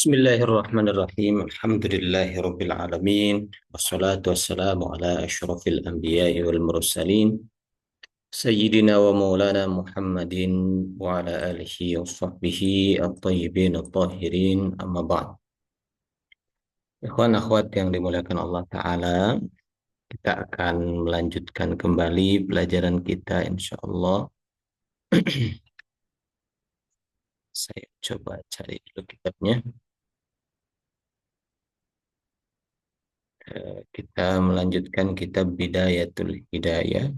Bismillahirrahmanirrahim. Alhamdulillahirabbil alamin. Wassalatu wassalamu ala asyrafil anbiya'i wal mursalin. Sayyidina wa maulana Muhammadin wa ala alihi wa sahbihi at-tayyibin at-tahirin. Amma ba'd. Ikhwan akhwat yang dimuliakan Allah Ta'ala, kita akan melanjutkan kembali pelajaran kita insyaallah. Saya coba cari dulu kitabnya. Kita melanjutkan kitab Bidayatul Hidayah.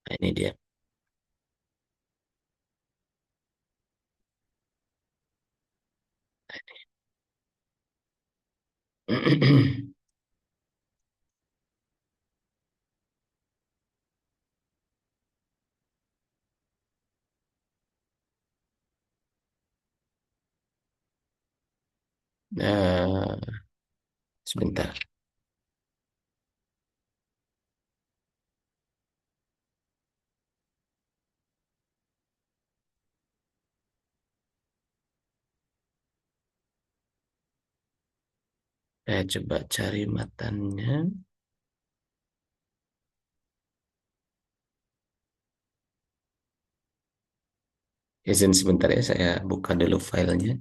Nah, ini dia. Nah, sebentar. Saya coba cari matanya. Izin sebentar ya, saya buka dulu filenya.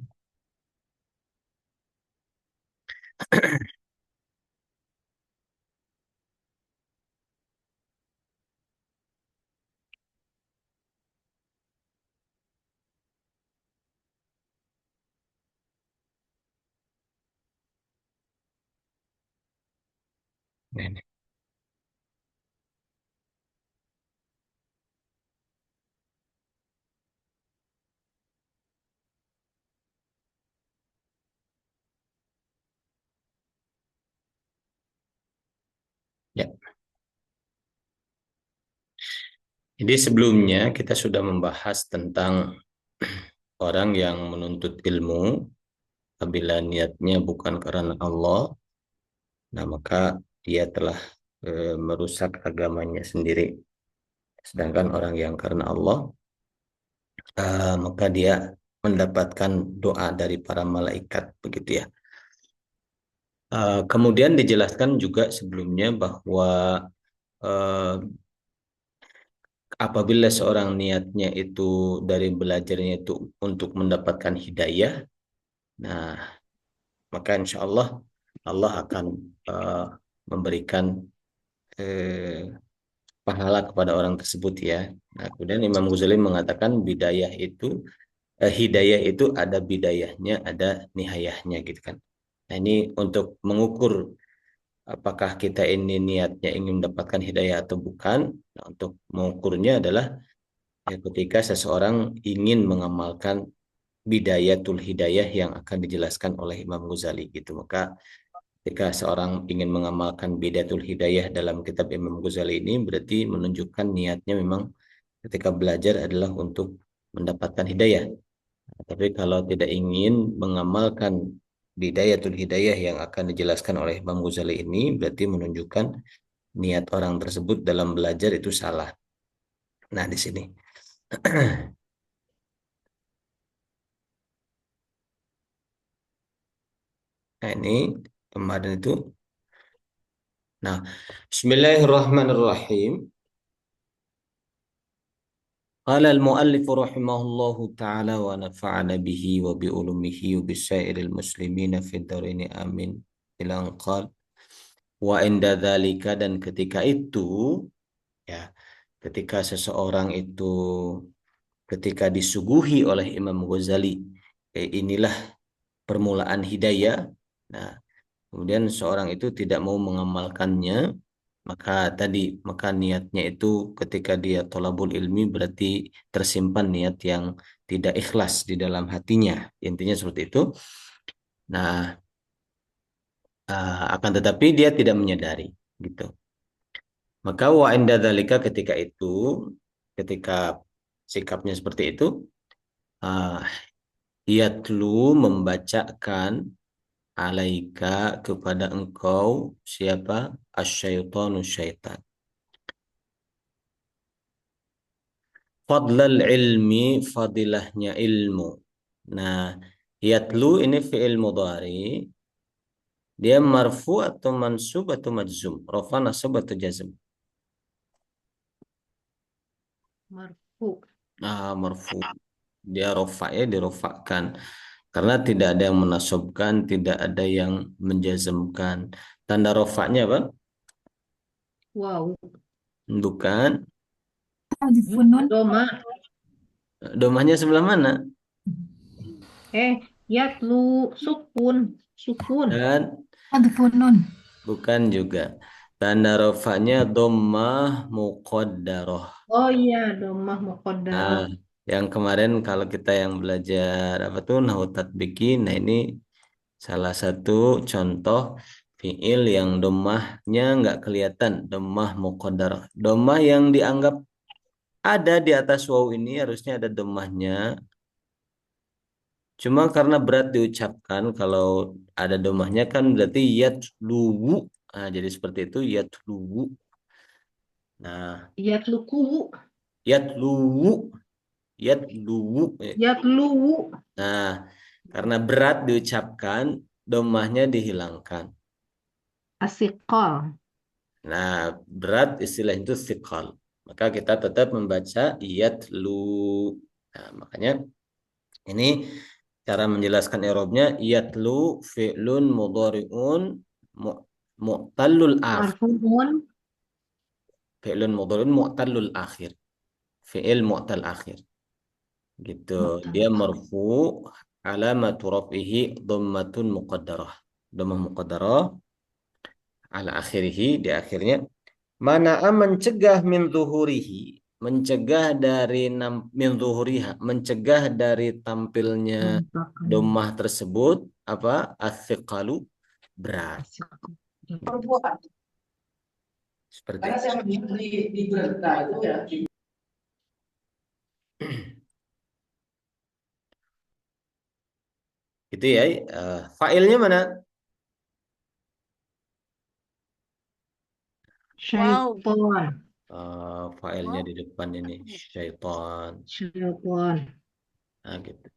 Ini. Ya. Jadi sebelumnya kita sudah membahas tentang orang yang menuntut ilmu apabila niatnya bukan karena Allah, nah maka dia telah merusak agamanya sendiri. Sedangkan orang yang karena Allah, maka dia mendapatkan doa dari para malaikat, begitu ya. Kemudian dijelaskan juga sebelumnya bahwa eh, apabila seorang niatnya itu dari belajarnya itu untuk mendapatkan hidayah, nah maka insya Allah Allah akan eh, memberikan eh, pahala kepada orang tersebut ya. Nah, kemudian Imam Ghazali mengatakan hidayah itu ada bidayahnya, ada nihayahnya gitu kan. Nah, ini untuk mengukur apakah kita ini niatnya ingin mendapatkan hidayah atau bukan. Nah, untuk mengukurnya adalah ya, ketika seseorang ingin mengamalkan bidayatul hidayah yang akan dijelaskan oleh Imam Ghazali gitu. Maka ketika seorang ingin mengamalkan bidayatul hidayah dalam kitab Imam Ghazali ini berarti menunjukkan niatnya memang ketika belajar adalah untuk mendapatkan hidayah. Tapi kalau tidak ingin mengamalkan bidayatul hidayah yang akan dijelaskan oleh Imam Ghazali ini berarti menunjukkan niat orang tersebut dalam belajar itu salah. Nah, di sini. Nah, ini kemarin itu. Nah, Bismillahirrahmanirrahim. قال المؤلف رحمه الله تعالى ونفعنا به وبعلومه وبسائر المسلمين في الدارين آمين إلى أن قال وعند ذلك dan ketika itu ya ketika seseorang itu ketika disuguhi oleh Imam Ghazali inilah permulaan hidayah. Nah, kemudian seorang itu tidak mau mengamalkannya, maka niatnya itu ketika dia tolabul ilmi berarti tersimpan niat yang tidak ikhlas di dalam hatinya. Intinya seperti itu. Nah, akan tetapi dia tidak menyadari gitu. Maka wa inda dzalika ketika itu, ketika sikapnya seperti itu, uh, yatlu membacakan alaika kepada engkau siapa asyaitonu syaitan. Fadlal ilmi, fadilahnya ilmu. Nah, yatlu ini fi'il mudhari. Dia marfu atau mansub atau majzum. Rafa, nasab atau jazm. Marfu. Marfu. Dia rofa ya, dirofakkan. Karena tidak ada yang menasobkan, tidak ada yang menjazmkan. Tanda rofaknya apa? Wow. Bukan. Doma. Domahnya sebelah mana? Eh, yatlu. Sukun. Sukun. Dan Madfunun. bukan juga. Tanda rofaknya dhammah muqaddarah. Oh iya, domah Nah, muqaddarah. yang kemarin kalau kita yang belajar apa tuh nahwu tatbiki, nah ini salah satu contoh fiil yang dhammahnya nggak kelihatan, dhammah muqaddarah. Dhammah yang dianggap ada di atas waw ini harusnya ada dhammahnya. Cuma karena berat diucapkan, kalau ada dhammahnya kan berarti yatluwu. Nah, jadi seperti itu yatluwu. Nah, Yatluku. yatluwu, yatluwu. Yatluwu. Nah, karena berat diucapkan, dhammahnya dihilangkan. Asikol. Nah, berat istilah itu thiqal. Maka kita tetap membaca yatlu. Nah, makanya ini cara menjelaskan i'rabnya yatlu fi'lun mudhari'un mu- mu'tallul akhir. Marfuun. Fi'lun mudhari'un mu'tallul akhir. Fi'il mu'tal akhir. Gitu. Dia Mu'tal. marfu alamatu raf'ihi dhammatun muqaddarah. Dhammah muqaddarah ala akhirih di akhirnya. Mana'a mencegah min zuhurihi, mencegah dari min zuhuriha, mencegah dari tampilnya Nampakkan. domah tersebut apa? As-siqalu, berat. Asikol. Seperti Karena itu. saya di berita itu ya. Itu ya. Failnya mana? Wow. Syaitan. Failnya di depan ini syaitan. Syaitan. Nah, gitu.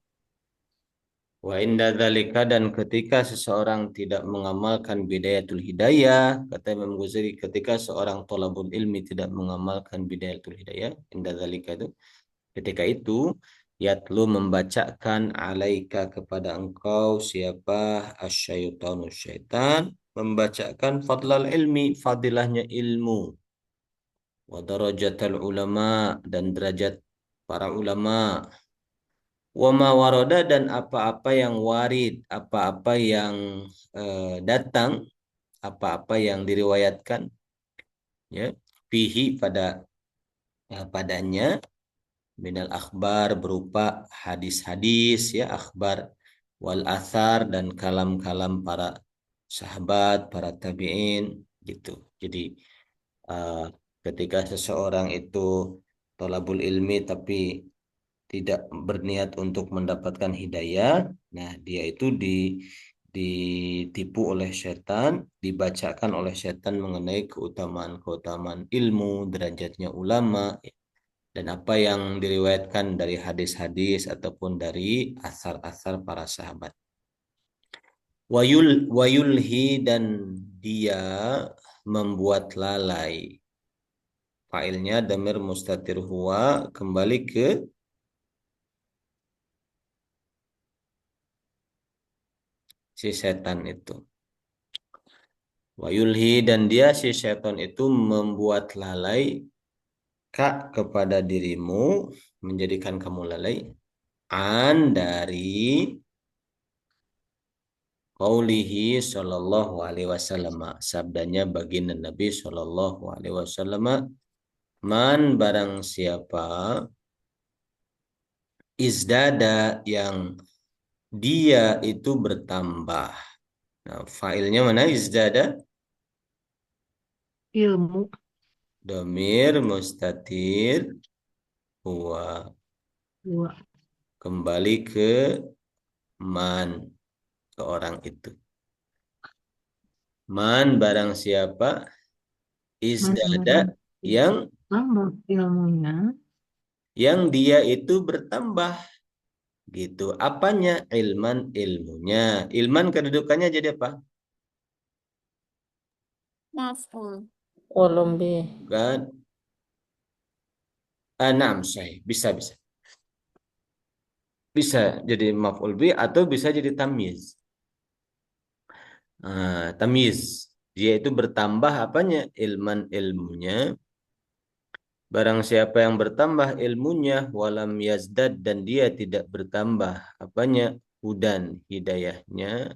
Wa inda dzalika, dan ketika seseorang tidak mengamalkan bidayatul hidayah, kata Imam Ghazali, ketika seorang thalabul ilmi tidak mengamalkan bidayatul hidayah, inda dzalika itu, ketika itu yatlu membacakan alaika kepada engkau siapa asyaitanu syaitan, membacakan fadlal ilmi, fadilahnya ilmu, wa darajatal ulama, dan derajat para ulama, wama waroda, dan apa-apa yang warid, apa-apa yang datang, apa-apa yang diriwayatkan, ya, fihi padanya, minal akhbar berupa hadis-hadis, ya, akhbar, wal athar, dan kalam-kalam para sahabat, para tabi'in, gitu. Jadi eh, ketika seseorang itu thalabul ilmi tapi tidak berniat untuk mendapatkan hidayah, nah dia itu ditipu oleh setan, dibacakan oleh setan mengenai keutamaan-keutamaan ilmu, derajatnya ulama, dan apa yang diriwayatkan dari hadis-hadis ataupun dari asar-asar para sahabat. Wayulhi, dan dia membuat lalai. Failnya damir mustatir huwa, kembali ke si setan itu. Wayulhi, dan dia si setan itu membuat lalai kak kepada dirimu, menjadikan kamu lalai, dari qaulihi sallallahu alaihi wasallam, sabdanya baginda Nabi sallallahu alaihi wasallam, man barang siapa izdada yang dia itu bertambah. Nah, failnya mana izdada? Ilmu. Domir mustatir huwa, Dua. kembali ke man, ke orang itu. Man barang siapa izdada Barang yang tambah ilmunya. yang dia itu bertambah gitu. Apanya? Ilman, ilmunya. Ilman kedudukannya jadi apa? Maf'ul. Kolom B. Kan? Naam, sahih. Bisa, bisa. Bisa jadi maf'ul bi atau bisa jadi tamyiz. Tamyiz. Dia itu bertambah apanya? Ilman, ilmunya. Barang siapa yang bertambah ilmunya walam yazdad dan dia tidak bertambah apanya? Hudan, hidayahnya.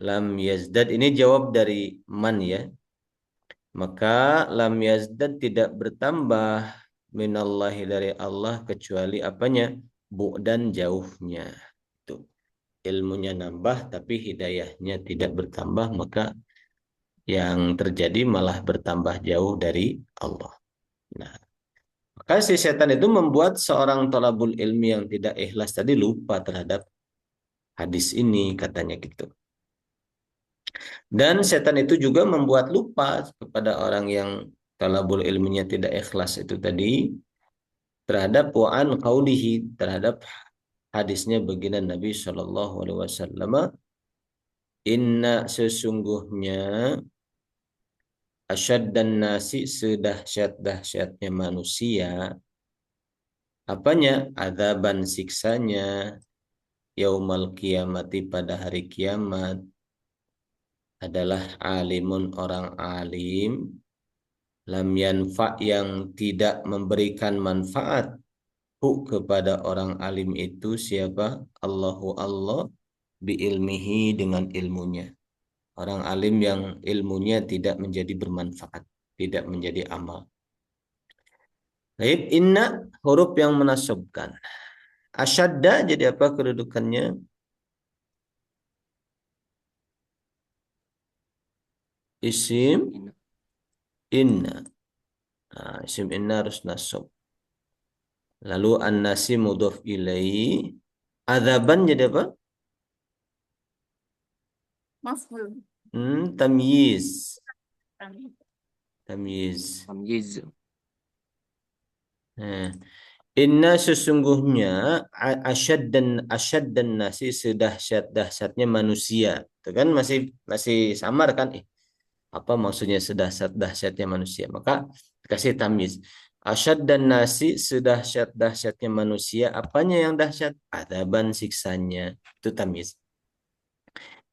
Lam yazdad ini jawab dari man ya. Maka lam yazdad tidak bertambah minallahi dari Allah kecuali apanya? Bu'dan jauhnya. Itu. Ilmunya nambah tapi hidayahnya tidak bertambah, maka yang terjadi malah bertambah jauh dari Allah. Nah, maka si setan itu membuat seorang thalabul ilmi yang tidak ikhlas tadi lupa terhadap hadis ini, katanya gitu. Dan setan itu juga membuat lupa kepada orang yang thalabul ilminya tidak ikhlas itu tadi terhadap wa'an qaulihi, terhadap hadisnya baginda Nabi Shallallahu Alaihi Wasallam, inna sesungguhnya asyad dan nasi sedahsyat-dahsyatnya manusia apanya? Adzaban siksanya yaumal kiamati pada hari kiamat adalah alimun orang alim lam yanfa yang tidak memberikan manfaat hu kepada orang alim itu siapa? Allahu Allah biilmihi dengan ilmunya. Orang alim yang ilmunya tidak menjadi bermanfaat, tidak menjadi amal. Baik, inna huruf yang menasabkan. Asyadda jadi apa kedudukannya? Isim inna. Nah, isim inna harus nasab. Lalu an-nasi mudhaf ilaihi. Adzaban jadi apa? Maf'ul. Tamyiz. Tamyiz. Tamyiz. Nah, inna sesungguhnya asyad dan nasi sedahsyat-dahsyatnya manusia. Itu kan masih samar kan? Apa maksudnya sedahsyat-dahsyatnya manusia? Maka kasih tamyiz. Asyad dan nasi sedahsyat-dahsyatnya manusia. Apanya yang dahsyat? Adzaban siksanya. Itu tamyiz.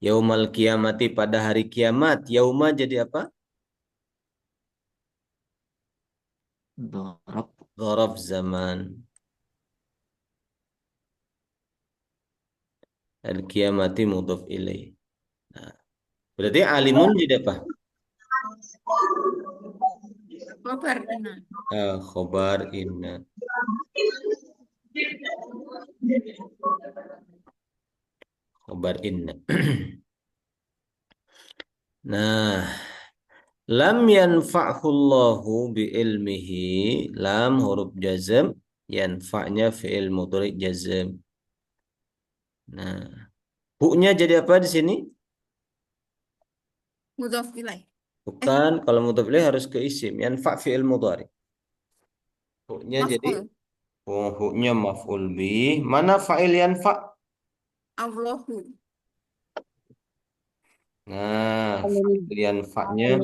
Yaumal kiamati pada hari kiamat. Yauma jadi apa? Dorab. Dzaraf zaman. Al-kiamati mudhaf ilaih. Nah, berarti alimun jadi apa? Khabar inna. Khobar inna. Khobar inna. Nah, lam yanfa'hullahu bi ilmihi. Lam huruf jazm. Yanfa'nya fi'il mudhari jazm. Nah, hu-nya jadi apa di sini? Mudhaf ilaih. Bukan, kalau mudhaf ilaih harus ke isim. Yanfa' fi'il mudhari. Hu-nya jadi Maf'ul. hu-nya maf'ul bih. Mana fa'il yanfa'? Allahu. Nah, fa'il yanfa'nya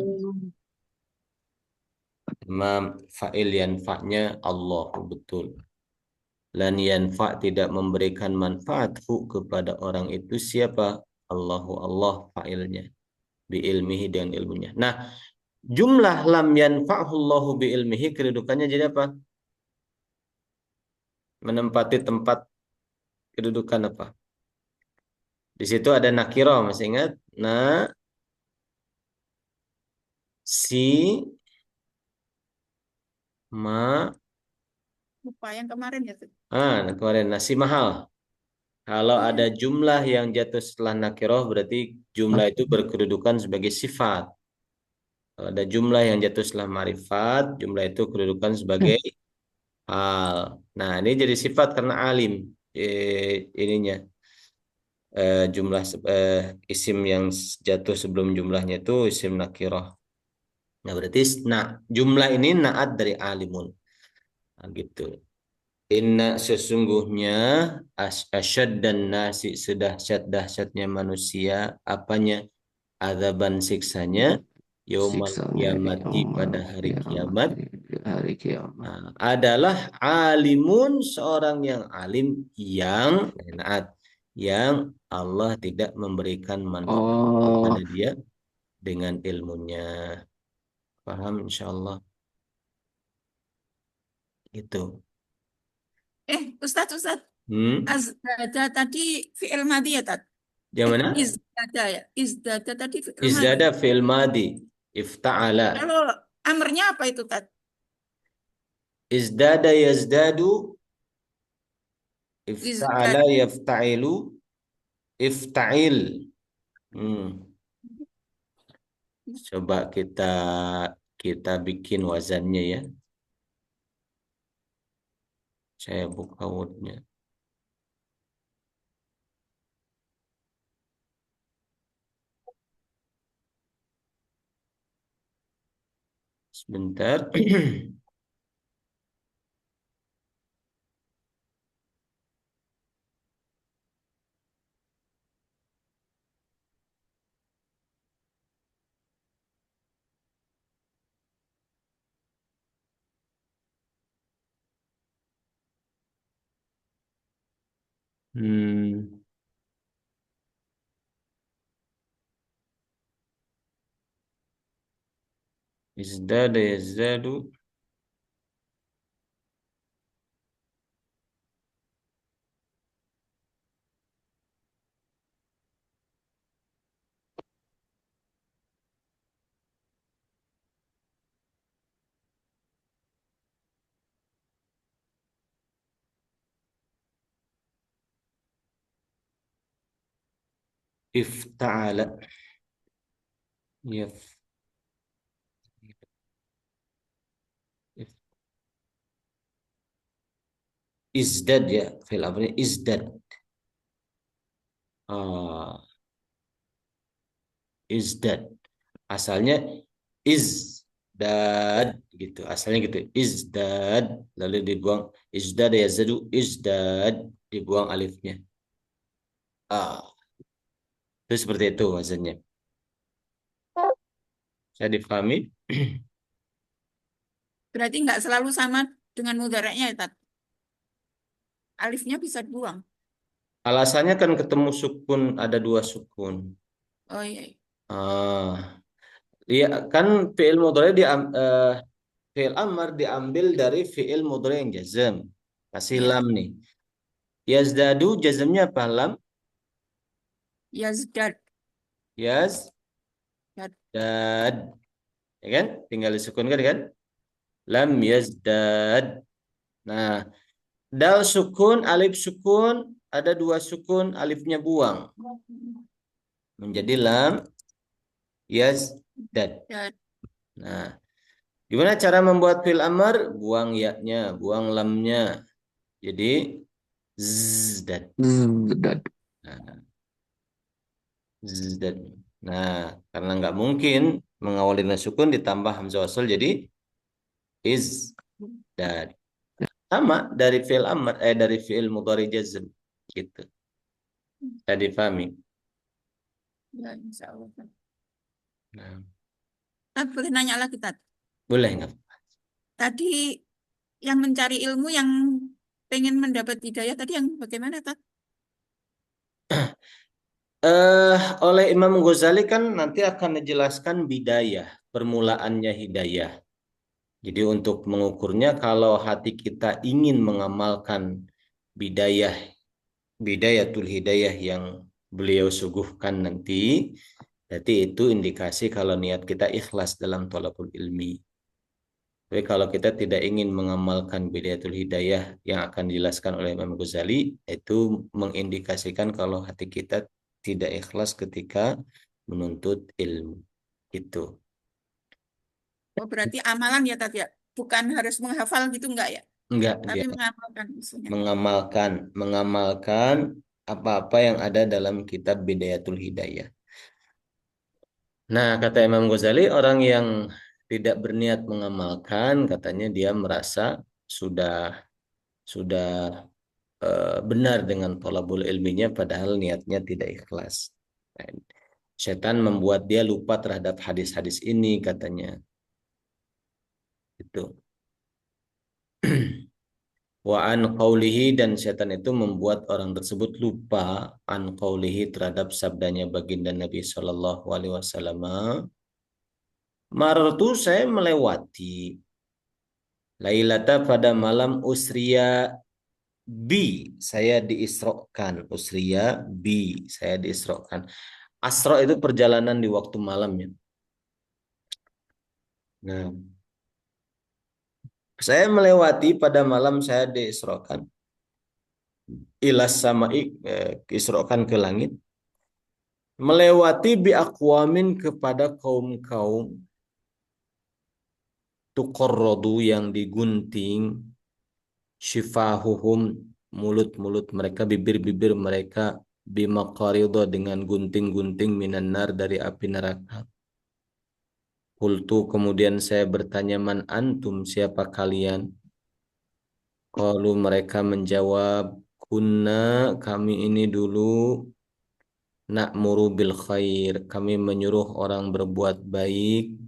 fa'il yanfa'nya Allah, betul. Lan yanfa' tidak memberikan manfaat hu kepada orang itu siapa? Allahu Allah fa'ilnya. Bi ilmihi dengan ilmunya. Nah, jumlah lam yanfa'hullahu bi ilmihi kedudukannya jadi apa? Menempati tempat kedudukan apa? Di situ ada nakiro, masih ingat? Nah, si ma Lupa yang kemarin ya tuh. kemarin nasi mahal. Kalau ada jumlah yang jatuh setelah nakiroh berarti jumlah itu berkedudukan sebagai sifat. Kalau ada jumlah yang jatuh setelah marifat, jumlah itu kedudukan sebagai hal. Nah, ini jadi sifat karena alim ininya jumlah isim yang jatuh sebelum jumlahnya itu isim nakiroh. Nah, berarti jumlah ini naat dari alimun. Nah, gitu. Inna sesungguhnya asyad dan nasi sedahsyat-dahsyatnya manusia apanya azaban siksanya yaumal Siksanya kiamati pada hari kiamat hari kiamat. adalah alimun seorang yang alim yang yang Allah tidak memberikan manfaat Oh, kepada dia dengan ilmunya. Paham insyaallah gitu. Ustadz, Hmm? azdada tadi fi'il madhi ya, Tat? Yang mana? Izdada ya. Izdada tadi fi'il madhi. Izdada fil madi ifta'ala. Kalau amarnya apa itu, Tat? Izdada yazdadu ifta'ala Izdada. yafta'ilu ifta'il. Hmm. Coba kita bikin wazannya ya. Saya buka Word-nya. Sebentar. Hmm. Izdada yazdadu ifta'ala yaf if- izdad ya fil amri izdad. Ah, izdad. Asalnya izdad gitu. Asalnya gitu. Izdad lalu dibuang izdad yazadu izdad dibuang alifnya. Ah, itu seperti itu wazannya. Saya difahami? Berarti nggak selalu sama dengan mudaraknya ya, Tat? Alifnya bisa dibuang. Alasannya kan ketemu sukun, ada dua sukun. Oh iya, iya. Ah, iya kan fi'il mudhari fi'il amr diambil dari fi'il mudhari yang jazm. Kasih Iya. lam nih. Yazdadu jazmnya apa lam? Yazdad. Yazdad. Dad. Ya kan? Tinggal disukunkan kan? Lam yazdad. Nah, dal sukun, alif sukun, ada dua sukun, alifnya buang. Menjadi lam yazdad. Dad. Nah, gimana cara membuat fi'il amr? Buang ya-nya, buang lamnya. Jadi zdad. dan Nah, zdad. Nah, karena nggak mungkin mengawali dengan sukun ditambah hamzah wasl jadi izdad. Sama dari fi'il amr dari fi'il mudhari jazm gitu. Tadi difahami. Ya, insya Allah. Nah, Tat, boleh nanya lagi, Tat? boleh nggak? Tadi yang mencari ilmu yang pengen mendapat hidayah tadi yang bagaimana, Tat? Oleh Imam Ghazali kan nanti akan dijelaskan bidayah, permulaannya hidayah. Jadi untuk mengukurnya kalau hati kita ingin mengamalkan bidayah, bidayatul hidayah yang beliau suguhkan nanti, berarti itu indikasi kalau niat kita ikhlas dalam thalabul ilmi. Tapi kalau kita tidak ingin mengamalkan bidayatul hidayah yang akan dijelaskan oleh Imam Ghazali, itu mengindikasikan kalau hati kita tidak ikhlas ketika menuntut ilmu. Itu. Oh, berarti amalan ya, Tat, ya? Bukan harus menghafal gitu, enggak ya? Enggak, Tapi dia mengamalkan maksudnya. mengamalkan apa-apa yang ada dalam kitab Bidayatul Hidayah. Nah, kata Imam Ghazali, orang yang tidak berniat mengamalkan, katanya dia merasa sudah benar dengan thalabul ilminya padahal niatnya tidak ikhlas. Setan membuat dia lupa terhadap hadis-hadis ini katanya. Itu. Wa an qawlihi, dan setan itu membuat orang tersebut lupa an qawlihi terhadap sabdanya baginda Nabi Shallallahu Alaihi Wasallam. Marartu, saya melewati, lailata, pada malam, usriya bi, saya diisrokan, usriya bi, saya diisrokan. Asro itu perjalanan di waktu malamnya. Nah, saya melewati pada malam saya diisrokan, ilas sama'i, isrokan ke langit, melewati bi aqwamin, kepada kaum-kaum, tuqarradu, yang digunting, shifahuhum, mulut-mulut mereka, bibir-bibir mereka, bimaqaridha, dengan gunting-gunting, minan nar, dari api neraka. Qultu, kemudian saya bertanya, man antum, siapa kalian? Qalu, mereka menjawab, kunna, kami ini dulu, na'muru bil khair, kami menyuruh orang berbuat baik,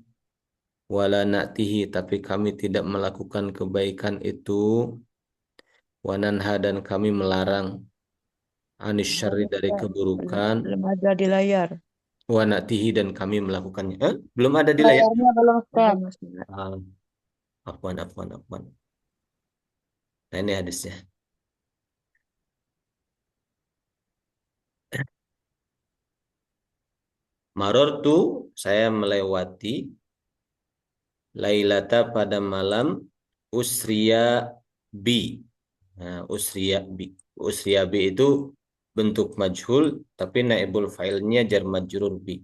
wala na'tihi, tapi kami tidak melakukan kebaikan itu, wa nanha, dan kami melarang, anis syarri, dari Belum, keburukan, belum ada di layar. wa na'tihi, dan kami melakukannya. Belum ada di layar. Layarnya belum scan. Ah, afwan. Nah, ini hadisnya. Marortu, saya melewati, lailata, pada malam, usriya bi. Nah, usriya bi itu bentuk majhul, tapi naibul fa'ilnya jar majrur bi.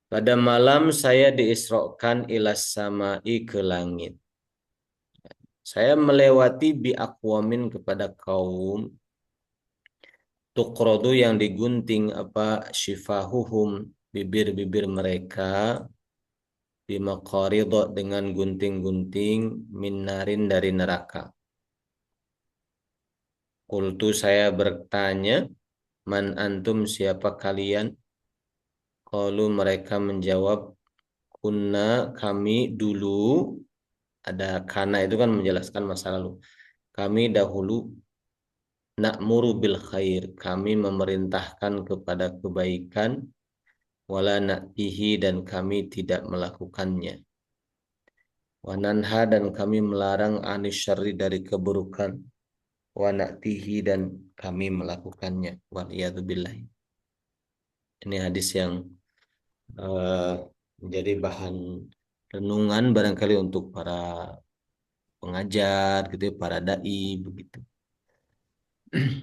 Pada malam saya diisrokan ilas sama'i, ke langit. Saya melewati bi aqwamin, kepada kaum, tuqradu, yang digunting shifahuhum, bibir-bibir mereka, bimaqaridha, dengan gunting-gunting, min narin, dari neraka. Qultu, saya bertanya, man antum, siapa kalian? Qalu, mereka menjawab, kunna, kami dulu, ada kana itu kan menjelaskan masa lalu. Kami dahulu, na'muru bil khair, kami memerintahkan kepada kebaikan, wala na'tihi, dan kami tidak melakukannya. Wa nanha, dan kami melarang, anis syarri, dari keburukan, wa na'tihi, dan kami melakukannya. Waliyadzubillah. Ini hadis yang menjadi bahan renungan barangkali untuk para pengajar gitu ya, para dai begitu.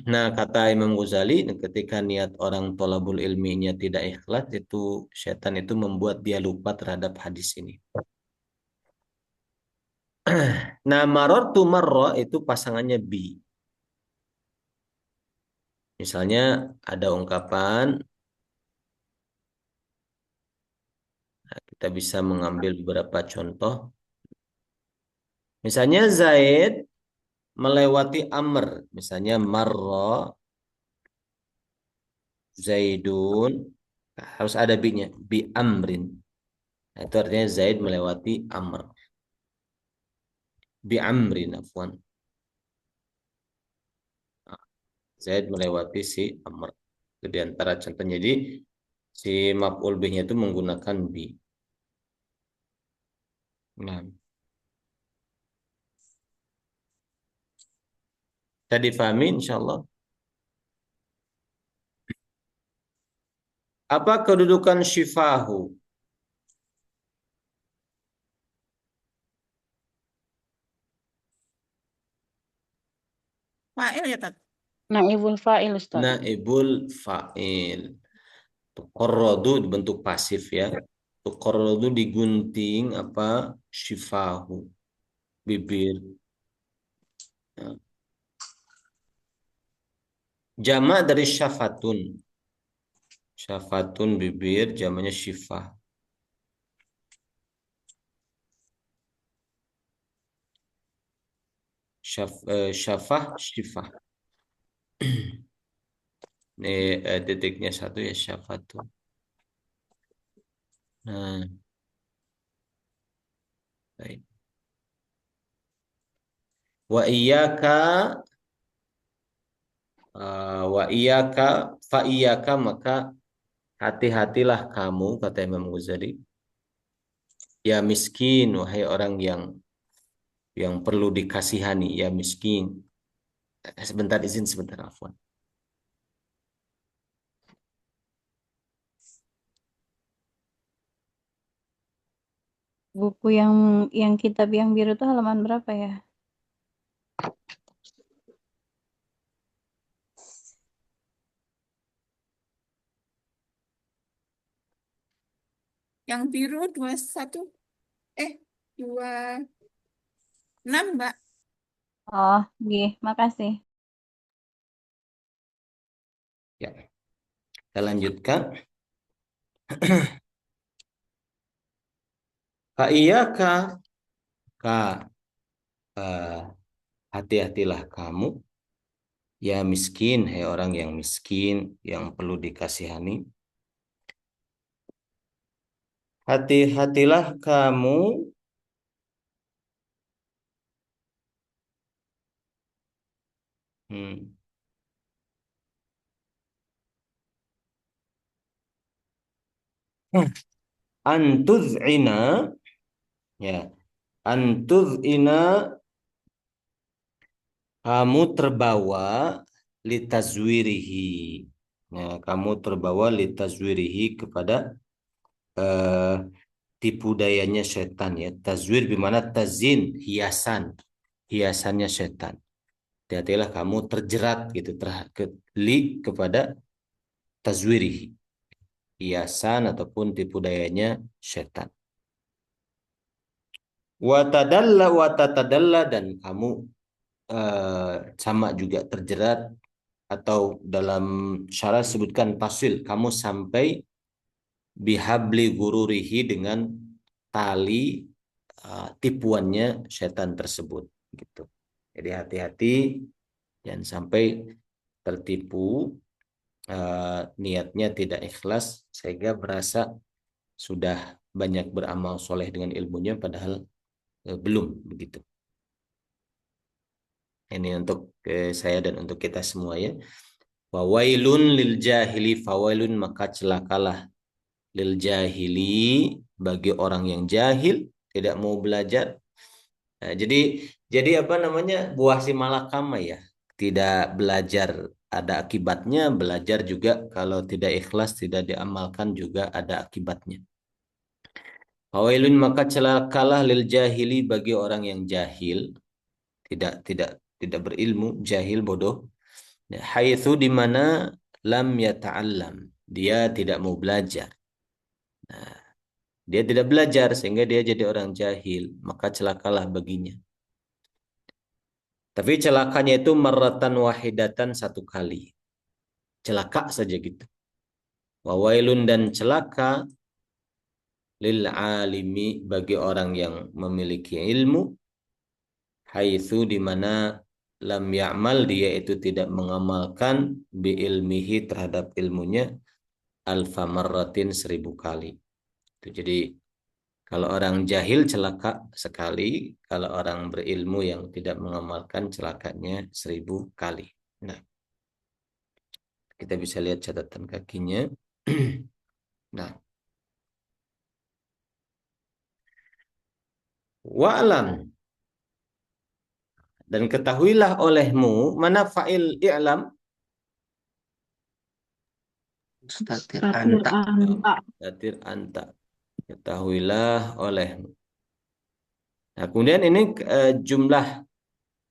Nah, kata Imam Ghazali, ketika niat orang thalabul ilminya tidak ikhlas, itu setan itu membuat dia lupa terhadap hadis ini. Nah, marartu marra itu pasangannya bi. Misalnya ada ungkapan, nah, kita bisa mengambil beberapa contoh. Misalnya Zaid melewati Amr, misalnya marra Zaidun, harus ada bi-nya, bi amrin. Nah, itu artinya Zaid melewati Amr. Bi amrin, afwan. Zaid melewati si Amr. Itu di antara contohnya. Jadi si maf'ul bih-nya itu menggunakan bi. Nah, bisa difahami insyaallah. Apa kedudukan syifahu? Fa'il ya, Tat? Naibul fa'il, Ustaz. Naibul fa'il. Tuqarradu bentuk pasif ya. Tuqarradu digunting syifahu, bibir. Nah. Jamak dari syafatun. Syafatun, bibir, jamaknya syifah. Syafah, syifah. Ini titiknya satu ya, syafatu. Nah, baik. Wa iyyaka fa iyyaka, maka hati-hatilah kamu, kata Imam Ghazali, ya miskin, wahai orang yang perlu dikasihani, ya miskin. Sebentar, izin sebentar, afwan. Buku yang kitab yang biru itu halaman berapa ya? Yang biru 21, 26, Mbak. Oh, nggih, makasih. Ya, kita lanjutkan. Fa iyyaka, hati-hatilah kamu, ya miskin, hai orang yang miskin, yang perlu dikasihani. Hati-hatilah kamu antuz'ina, ya, antuz'ina, kamu terbawa litazwirihi. Ya, kamu terbawa litazwirihi kepada tipu dayanya setan, ya. Tazwir bimana tazin, hiasan, hiasannya setan. Hati-hatilah kamu terjerat gitu, kepada tazwirihi, hiasan ataupun tipu dayanya setan. Watatadalla, dan kamu sama juga terjerat, atau dalam syarah sebutkan tasil, kamu sampai bihabli gururihi, dengan tali tipuannya setan tersebut gitu. Jadi hati-hati jangan sampai tertipu, niatnya tidak ikhlas sehingga merasa sudah banyak beramal soleh dengan ilmunya padahal belum begitu. Ini untuk saya dan untuk kita semua, ya. Fawailun lil jahili, fawailun, maka celakalah, lil jahili, bagi orang yang jahil, tidak mau belajar. Nah, jadi apa namanya, buah si malakama, ya. Tidak belajar ada akibatnya, belajar juga kalau tidak ikhlas, tidak diamalkan juga ada akibatnya. Fawailun, maka celakalah, lil jahili, bagi orang yang jahil, tidak berilmu, jahil, bodoh. Haitsu, di mana, lam yata'allam, dia tidak mau belajar. Nah, dia tidak belajar sehingga dia jadi orang jahil, maka celakalah baginya. Tapi celakanya itu marratan wahidatan, satu kali. Celaka saja gitu. Wawailun, dan celaka, lil alimi, bagi orang yang memiliki ilmu, haitsu, di mana, lam ya'mal, dia itu tidak mengamalkan, bi ilmihi, terhadap ilmunya, alfa marratin, 1000 kali. Itu jadi kalau orang jahil celaka sekali, kalau orang berilmu yang tidak mengamalkan celakanya 1000 kali. Nah, kita bisa lihat catatan kakinya. Nah, wa'lam, dan ketahuilah olehmu, mana fa'il i'lam? Statir Statir anta. anta. Statir anta. Ketahuilah olehmu. Nah, kemudian ini jumlah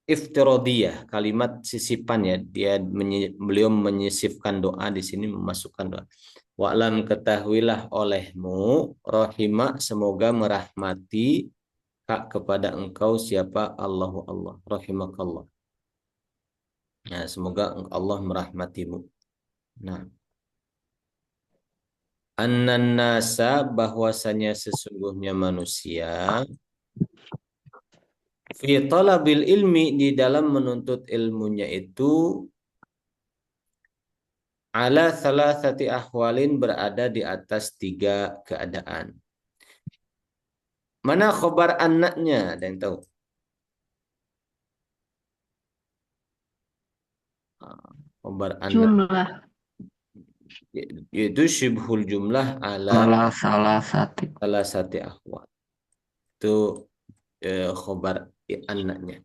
iftirodiyah, kalimat sisipan, ya. Beliau menyisipkan doa di sini, memasukkan doa. Wa'lam, ketahuilah olehmu, rahimah, semoga merahmati, kak, kepada engkau, siapa, Allahu Allah, rahimakallah. Nah, semoga Allah merahmatimu. Nah, annan nasa, bahwasanya sesungguhnya manusia, Fi talabil ilmi, di dalam menuntut ilmunya itu, ala salasati ahwalin, berada di atas 3 keadaan. Mana khobar anaknya? Ada yang tahu? Khobar anak Jumlah. yaitu syibhul jumlah ala Ala salasati. salasati ahwal. Itu khobar anaknya.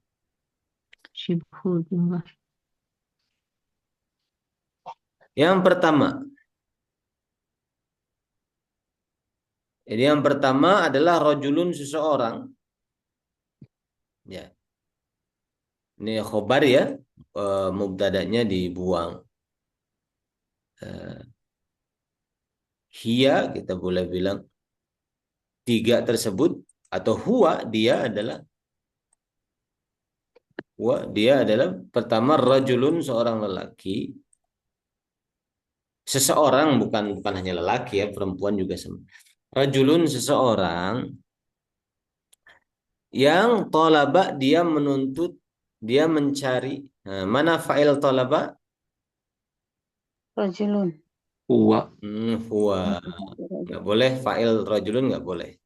Syibhul jumlah. Yang pertama. Jadi yang pertama adalah rajulun, seseorang. Ya. Ini khobar ya. Mubtada'nya dibuang. Hiya, kita boleh bilang 3 tersebut, atau huwa, dia adalah pertama rajulun, seorang lelaki. Seseorang, bukan hanya lelaki ya, perempuan juga sama. Rajulun, seseorang yang talaba, dia menuntut, dia mencari. Nah, mana fa'il talaba? Rajulun. Huwa. Huwa. Nggak boleh fa'il rajulun, nggak boleh.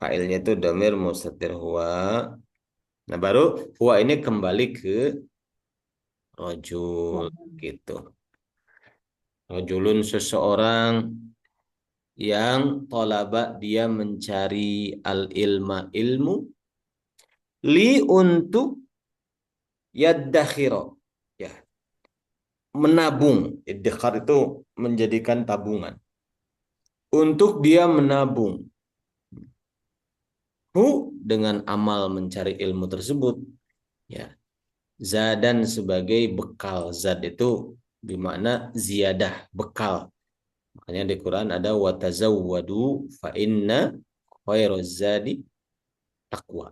Fa'ilnya itu dhamir mustatir huwa. Nah, baru huwa ini kembali ke rajul gitu. Rajulun, seseorang yang talaba, dia mencari al-ilma, ilmu, li, untuk yaddakhiro, ya, menabung. Iddikhar itu menjadikan tabungan. Untuk dia menabung. Hu, dengan amal mencari ilmu tersebut, ya. Zadan, sebagai bekal. Zad itu bermakna ziyadah, bekal. Makanya di Quran ada watazawwadu fa inna khairuz zadi taqwa.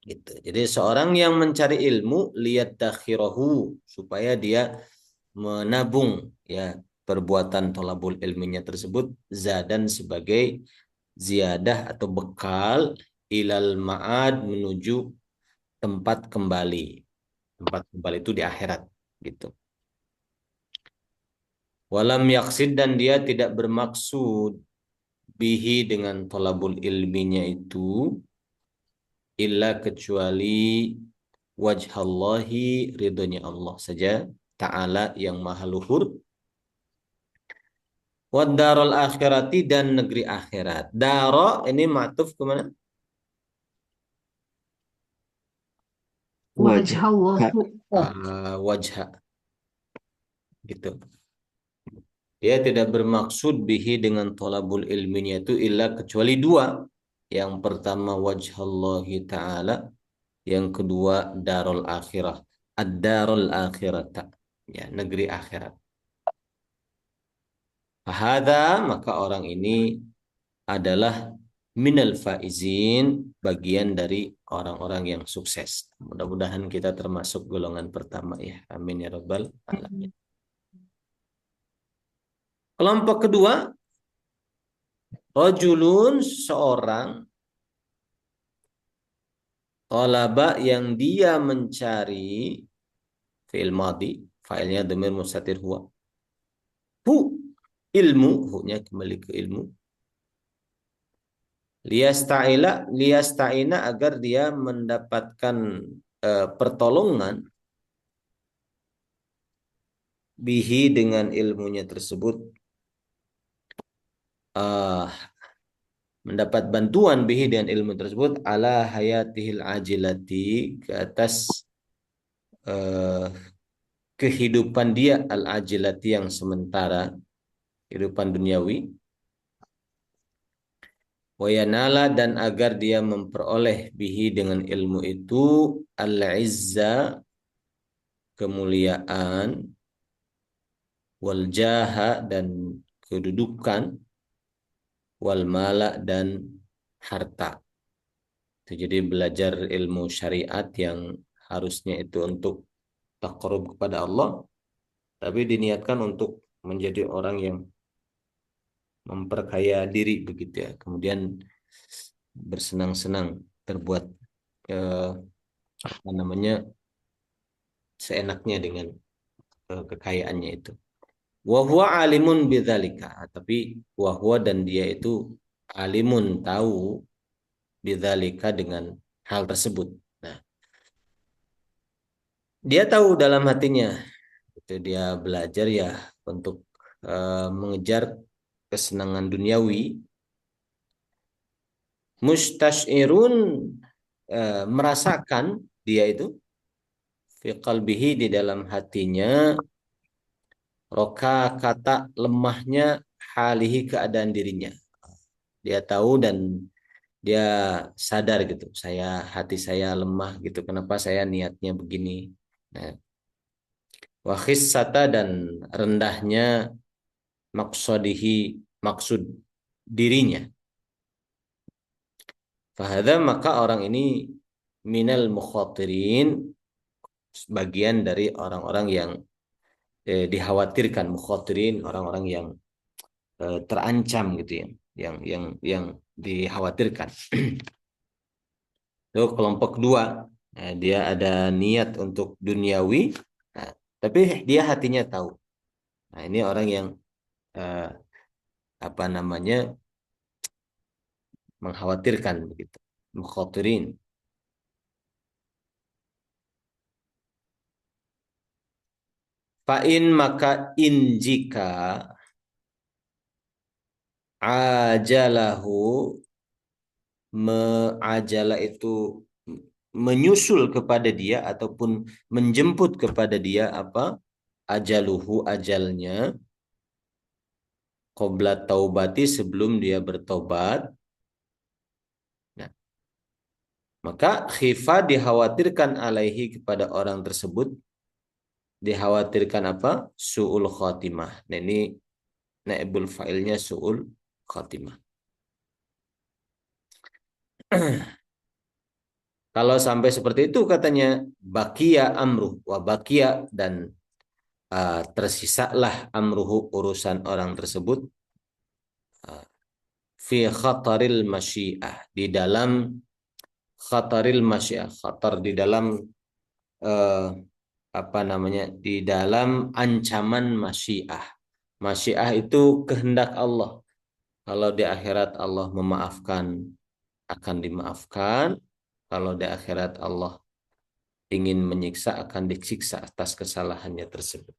Gitu. Jadi seorang yang mencari ilmu, lihat dakhirahu, supaya dia menabung, ya, perbuatan tolabul ilminya tersebut, zadan, sebagai ziyadah atau bekal, ilal ma'ad, menuju tempat kembali. Tempat kembali itu di akhirat, gitu. Walam yaksid, dan dia tidak bermaksud, bihi, dengan tolabul ilminya itu, illa, kecuali, wajhallahi, ridhonya Allah saja, ta'ala, yang maha luhur, wad darul akhirati, dan negeri akhirat. Daro ini ma'tuf kemana? Wajah. Wajhallahu. Wajha, gitu. Dia tidak bermaksud bihi, dengan tolabul ilminya itu, illa, kecuali 2. Yang pertama wajhallahi ta'ala, yang kedua darul akhirah. Ad-darul akhirata, ya, negeri akhirat. Fahadha, maka orang ini adalah minal faizin, bagian dari orang-orang yang sukses. Mudah-mudahan kita termasuk golongan pertama ya. Amin ya rabbal alamin. Kelompok kedua, rajulun, seorang talaba, yang dia mencari, fi'il madhi, fa'ilnya dhamir mustatir huwa. Hu, ilmu, hu-nya kembali ke ilmu. Liyasta'ina, agar dia mendapatkan pertolongan, bihi, dengan ilmunya tersebut, mendapat bantuan, bihi, dengan ilmu tersebut, ala hayatihil ajilati, ke atas kehidupan dia, al-ajilati, yang sementara, kehidupan duniawi. Wayanala, dan agar dia memperoleh, bihi, dengan ilmu itu, al-izza, kemuliaan, wal jaha, dan kedudukan, wal mala, dan harta. Itu jadi belajar ilmu syariat yang harusnya itu untuk taqarrub kepada Allah, tapi diniatkan untuk menjadi orang yang memperkaya diri, begitu ya. Kemudian bersenang-senang terbuat eh, apa namanya seenaknya dengan kekayaannya itu. Wa huwa alimun bidzalika, tapi wa huwa dan dia itu alimun tahu bidzalika dengan hal tersebut. Nah, dia tahu dalam hatinya itu dia belajar ya untuk mengejar kesenangan duniawi. Mustashirun merasakan dia itu fi qalbihi di dalam hatinya roka kata lemahnya halihi keadaan dirinya. Dia tahu dan dia sadar gitu. Hati saya lemah gitu. Kenapa saya niatnya begini? Nah, wa khissata dan rendahnya maksud dirinya. Fahadha maka orang ini minal mukhatirin bagian dari orang-orang yang dikhawatirkan, mukhatirin orang-orang yang terancam gitu ya, yang dikhawatirkan. Itu kelompok kedua. Nah, dia ada niat untuk duniawi, nah, tapi dia hatinya tahu. Nah, ini orang yang apa namanya mengkhawatirkan begitu, mukhatirin. Fa'in maka in jika ajalahu ajala itu menyusul kepada dia ataupun menjemput kepada dia apa ajaluhu ajalnya qabla taubati sebelum dia bertobat. Nah, maka khifa dikhawatirkan alaihi kepada orang tersebut, dikhawatirkan apa su'ul khatimah. Nah, ini naibul fa'ilnya su'ul khatimah. Kalau sampai seperti itu katanya bakia amruh wa bakia dan tersisalah amruhu urusan orang tersebut fi khataril masyiah di dalam khataril masyiah, khatar di dalam apa namanya di dalam ancaman masyiah. Masyiah itu kehendak Allah. Kalau di akhirat Allah memaafkan akan dimaafkan, kalau di akhirat Allah ingin menyiksa akan disiksa atas kesalahannya tersebut.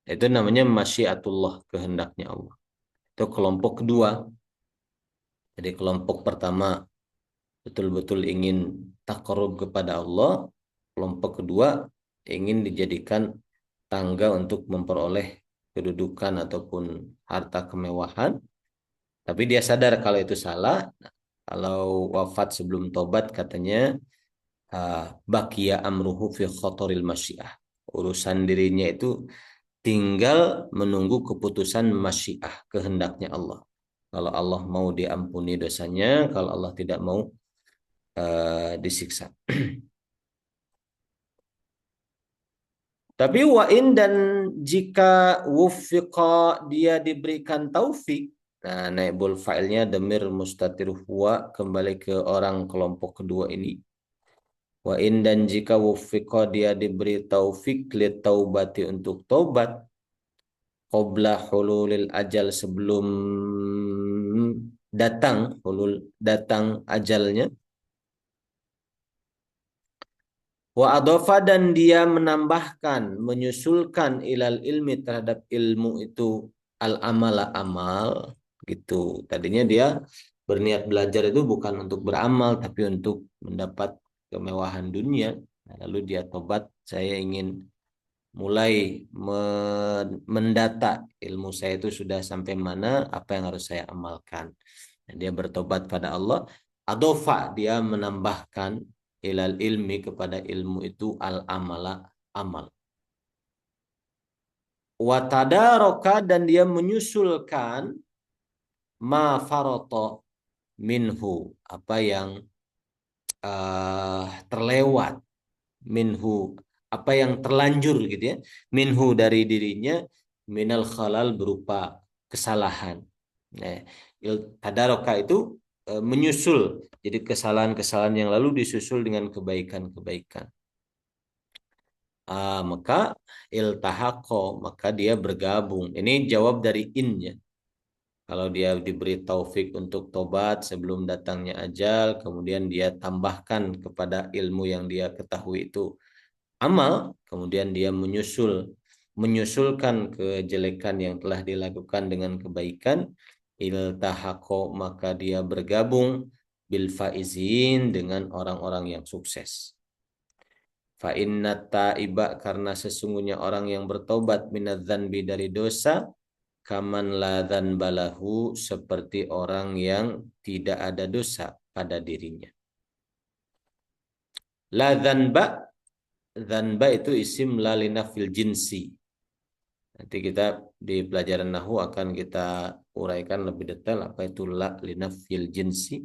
Itu namanya masyiatullah, kehendaknya Allah. Itu kelompok kedua. Jadi kelompok pertama betul-betul ingin taqarrub kepada Allah. Kelompok kedua ingin dijadikan tangga untuk memperoleh kedudukan ataupun harta kemewahan. Tapi dia sadar kalau itu salah. Kalau wafat sebelum tobat katanya baqiya amruhu fi khataril masyiah. Urusan dirinya itu tinggal menunggu keputusan masyiah, kehendaknya Allah. Kalau Allah mau diampuni dosanya, kalau Allah tidak mau disiksa. Tapi wa'in dan jika wuffiqa dia diberikan taufik, nah naibul fa'ilnya damir mustatir huwa kembali ke orang kelompok kedua ini. Wa'in dan jika wuffiqa dia diberi taufik li taubati untuk taubat qabla hululil ajal sebelum datang ajalnya. Wa adhafa dan dia menambahkan, menyusulkan ilal ilmi terhadap ilmu itu al-amala amal gitu. Tadinya dia berniat belajar itu bukan untuk beramal tapi untuk mendapat kemewahan dunia. Nah, lalu dia tobat, saya ingin mulai mendata ilmu saya itu sudah sampai mana, apa yang harus saya amalkan. Nah, dia bertobat pada Allah. Adhafa dia menambahkan ilal ilmi kepada ilmu itu al-amala amal. Wa tadaraka dan dia menyusulkan ma farata minhu apa yang terlewat minhu apa yang terlanjur gitu ya minhu dari dirinya minal khalal berupa kesalahan. Nah, tadaraka itu menyusul. Jadi kesalahan-kesalahan yang lalu disusul dengan kebaikan-kebaikan. Maka iltahaqo, maka dia bergabung. Ini jawab dari in-nya. Kalau dia diberi taufik untuk tobat sebelum datangnya ajal, kemudian dia tambahkan kepada ilmu yang dia ketahui itu amal, kemudian dia menyusulkan kejelekan yang telah dilakukan dengan kebaikan, iltahaqo, maka dia bergabung bil faizin, dengan orang-orang yang sukses. Fa inna ta'iba, karena sesungguhnya orang yang bertobat minadz-dzanbi, dari dosa, kaman la dzanbalahu, seperti orang yang tidak ada dosa pada dirinya. La dzanba, dzanba itu isim la linafil jinsi. Nanti kita di pelajaran nahwu akan kita uraikan lebih detail apa itu la linafil jinsi.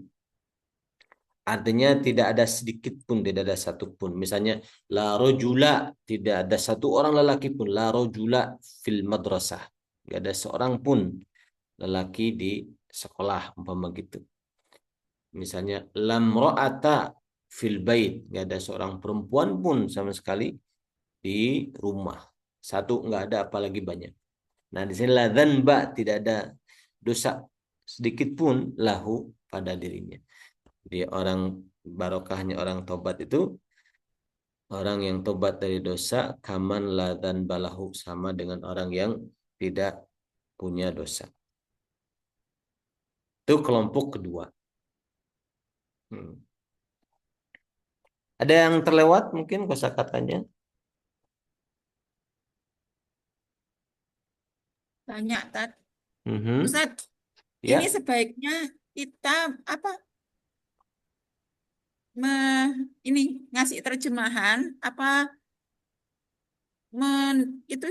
Artinya tidak ada sedikit pun, tidak ada satu pun. Misalnya la rojula, tidak ada satu orang lelaki pun. La rojula fil madrasah, tidak ada seorang pun lelaki di sekolah, umpama gitu. Misalnya lam ro'ata fil bait, nggak ada seorang perempuan pun sama sekali di rumah. Satu nggak ada, apalagi banyak. Nah di sini la dzanba, tidak ada dosa sedikit pun lahu, pada dirinya. Jadi barokahnya orang tobat itu, orang yang tobat dari dosa, kaman la dzanbalahu, sama dengan orang yang tidak punya dosa. Itu kelompok kedua. Ada yang terlewat mungkin kosakatanya? Banyak, Tat. Mhm. Ustadz, Ya. ini sebaiknya kita ini ngasih terjemahan apa itu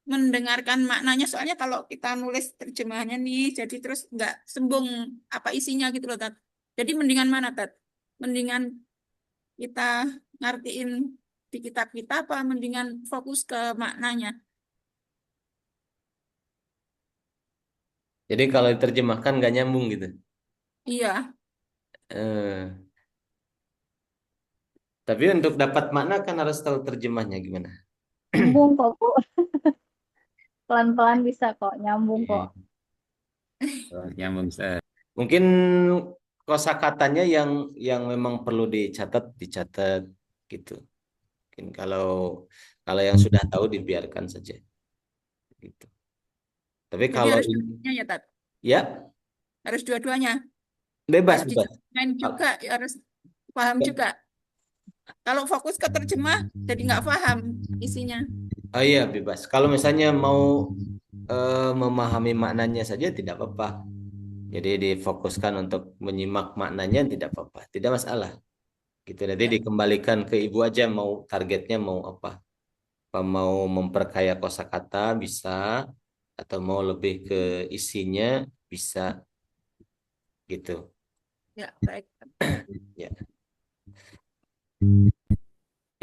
mendengarkan maknanya, soalnya kalau kita nulis terjemahannya nih jadi terus nggak sembung apa isinya gitu loh, Tat. Jadi mendingan mana, Tat? Mendingan kita ngertiin di kitab kita apa mendingan fokus ke maknanya? Jadi kalau diterjemahkan nggak nyambung gitu. Iya. Eh, Tapi untuk dapat makna kan harus tahu terjemahnya gimana. Nyambung kok, Bu. Pelan-pelan bisa kok, nyambung kok. Nyambung. Mungkin kosakatanya yang memang perlu dicatat gitu. Mungkin kalau yang sudah tahu dibiarkan saja. Gitu. Tapi Jadi kalau harus dua-duanya ya, Tat. ya Harus dua-duanya. bebas Harus bebas. dicapain juga, harus paham juga. Kalau fokus ke terjemah, jadi nggak paham isinya. Oh iya bebas. Kalau misalnya mau memahami maknanya saja tidak apa-apa. Jadi difokuskan untuk menyimak maknanya tidak apa-apa, tidak masalah. Gitu nanti Ya. dikembalikan ke ibu aja mau targetnya mau apa. Apa mau memperkaya kosakata bisa, atau mau lebih ke isinya bisa gitu. Ya, baik. Ya.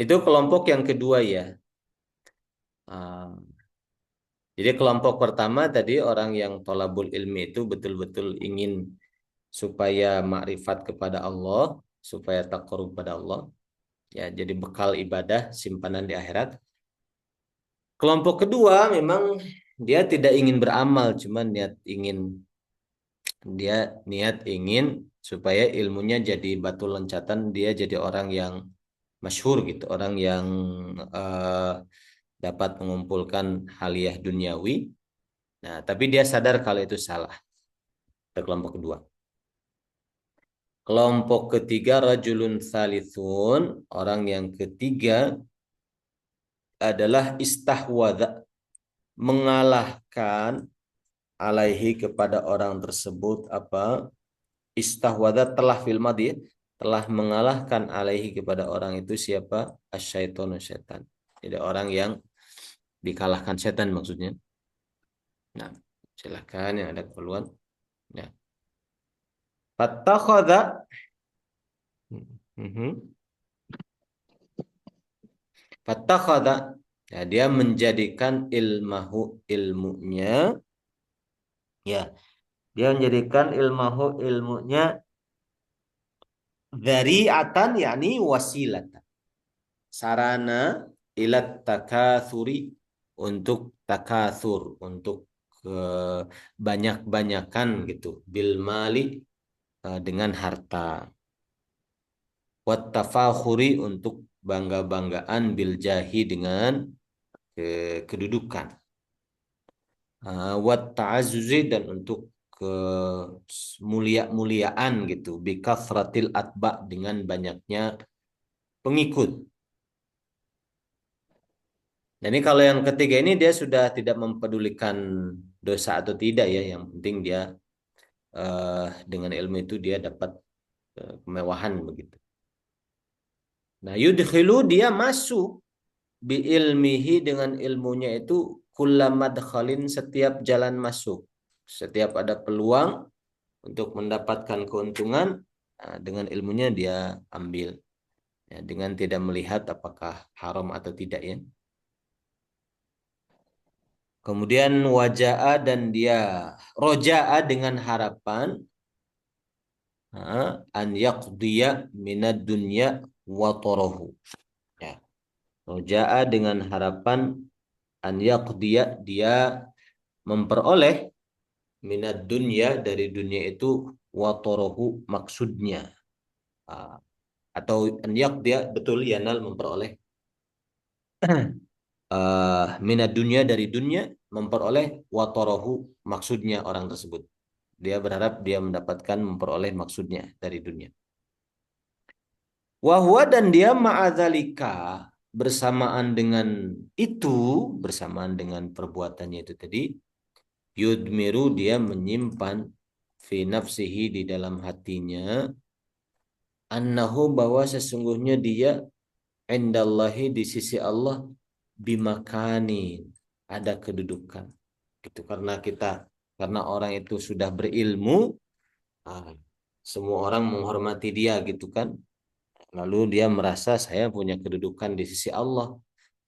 Itu kelompok yang kedua ya. Ah, jadi kelompok pertama tadi orang yang tolabul ilmi itu betul-betul ingin supaya makrifat kepada Allah, supaya taqarrub pada Allah. Ya, jadi bekal ibadah simpanan di akhirat. Kelompok kedua memang dia tidak ingin beramal, cuman niat ingin supaya ilmunya jadi batu loncatan, dia jadi orang yang masyhur gitu, orang yang dapat mengumpulkan hadiah duniawi. Nah, tapi dia sadar kalau itu salah. Itu kelompok kedua. Kelompok ketiga rajulun salithun, orang yang ketiga adalah istahwadha, mengalahkan alaihi kepada orang tersebut apa? Istahwadha telah fil madhi, telah mengalahkan alaihi kepada orang itu siapa? Asyaitonu, setan. Jadi orang yang dikalahkan setan maksudnya. Nah, silakan yang ada keperluan. Ya. Fattakhadha. Fattakhadha. Ya, dia menjadikan ilmunya ya Dia menjadikan ilmunya dzari'atan yakni wasilatan. Sarana ilat takatsuri, untuk takatsur, untuk banyak-banyakan gitu, bil mali, dengan harta. Wat tafakhuri, untuk bangga-banggaan, bil jahi, dengan kedudukan. Wat ta'azzuzi, dan untuk mulia-muliaan gitu, bi kasratil atba, dengan banyaknya pengikut. Jadi kalau yang ketiga ini dia sudah tidak mempedulikan dosa atau tidak ya, yang penting dia dengan ilmu itu dia dapat kemewahan begitu. Nah, yudkhilu, dia masuk, bi ilmihi, dengan ilmunya itu, kullamadkhalin, setiap jalan masuk, setiap ada peluang untuk mendapatkan keuntungan, dengan ilmunya dia ambil, ya, dengan tidak melihat apakah haram atau tidak ya. Kemudian waja'a, dan dia roja'a, dengan harapan an yaqdiya minad dunya wa tarahu. Ya. Roja'a, dengan harapan an yaqdiya, dia memperoleh minad dunya, dari dunia itu, wa tarahu, maksudnya. Atau an yaqdiya, betul, yanal, memperoleh minad dunya, dari dunia, memperoleh watorohu, maksudnya orang tersebut. Dia berharap dia mendapatkan, memperoleh maksudnya dari dunia. Wahwa, dan dia ma'adzalika, bersamaan dengan itu, bersamaan dengan perbuatannya itu tadi, yudmiru, dia menyimpan, fi nafsihi, di dalam hatinya, annahu, bahwa sesungguhnya dia, indallahi, di sisi Allah, bimakanin, ada kedudukan gitu. Karena orang itu sudah berilmu, semua orang menghormati dia gitu kan, lalu dia merasa saya punya kedudukan di sisi Allah.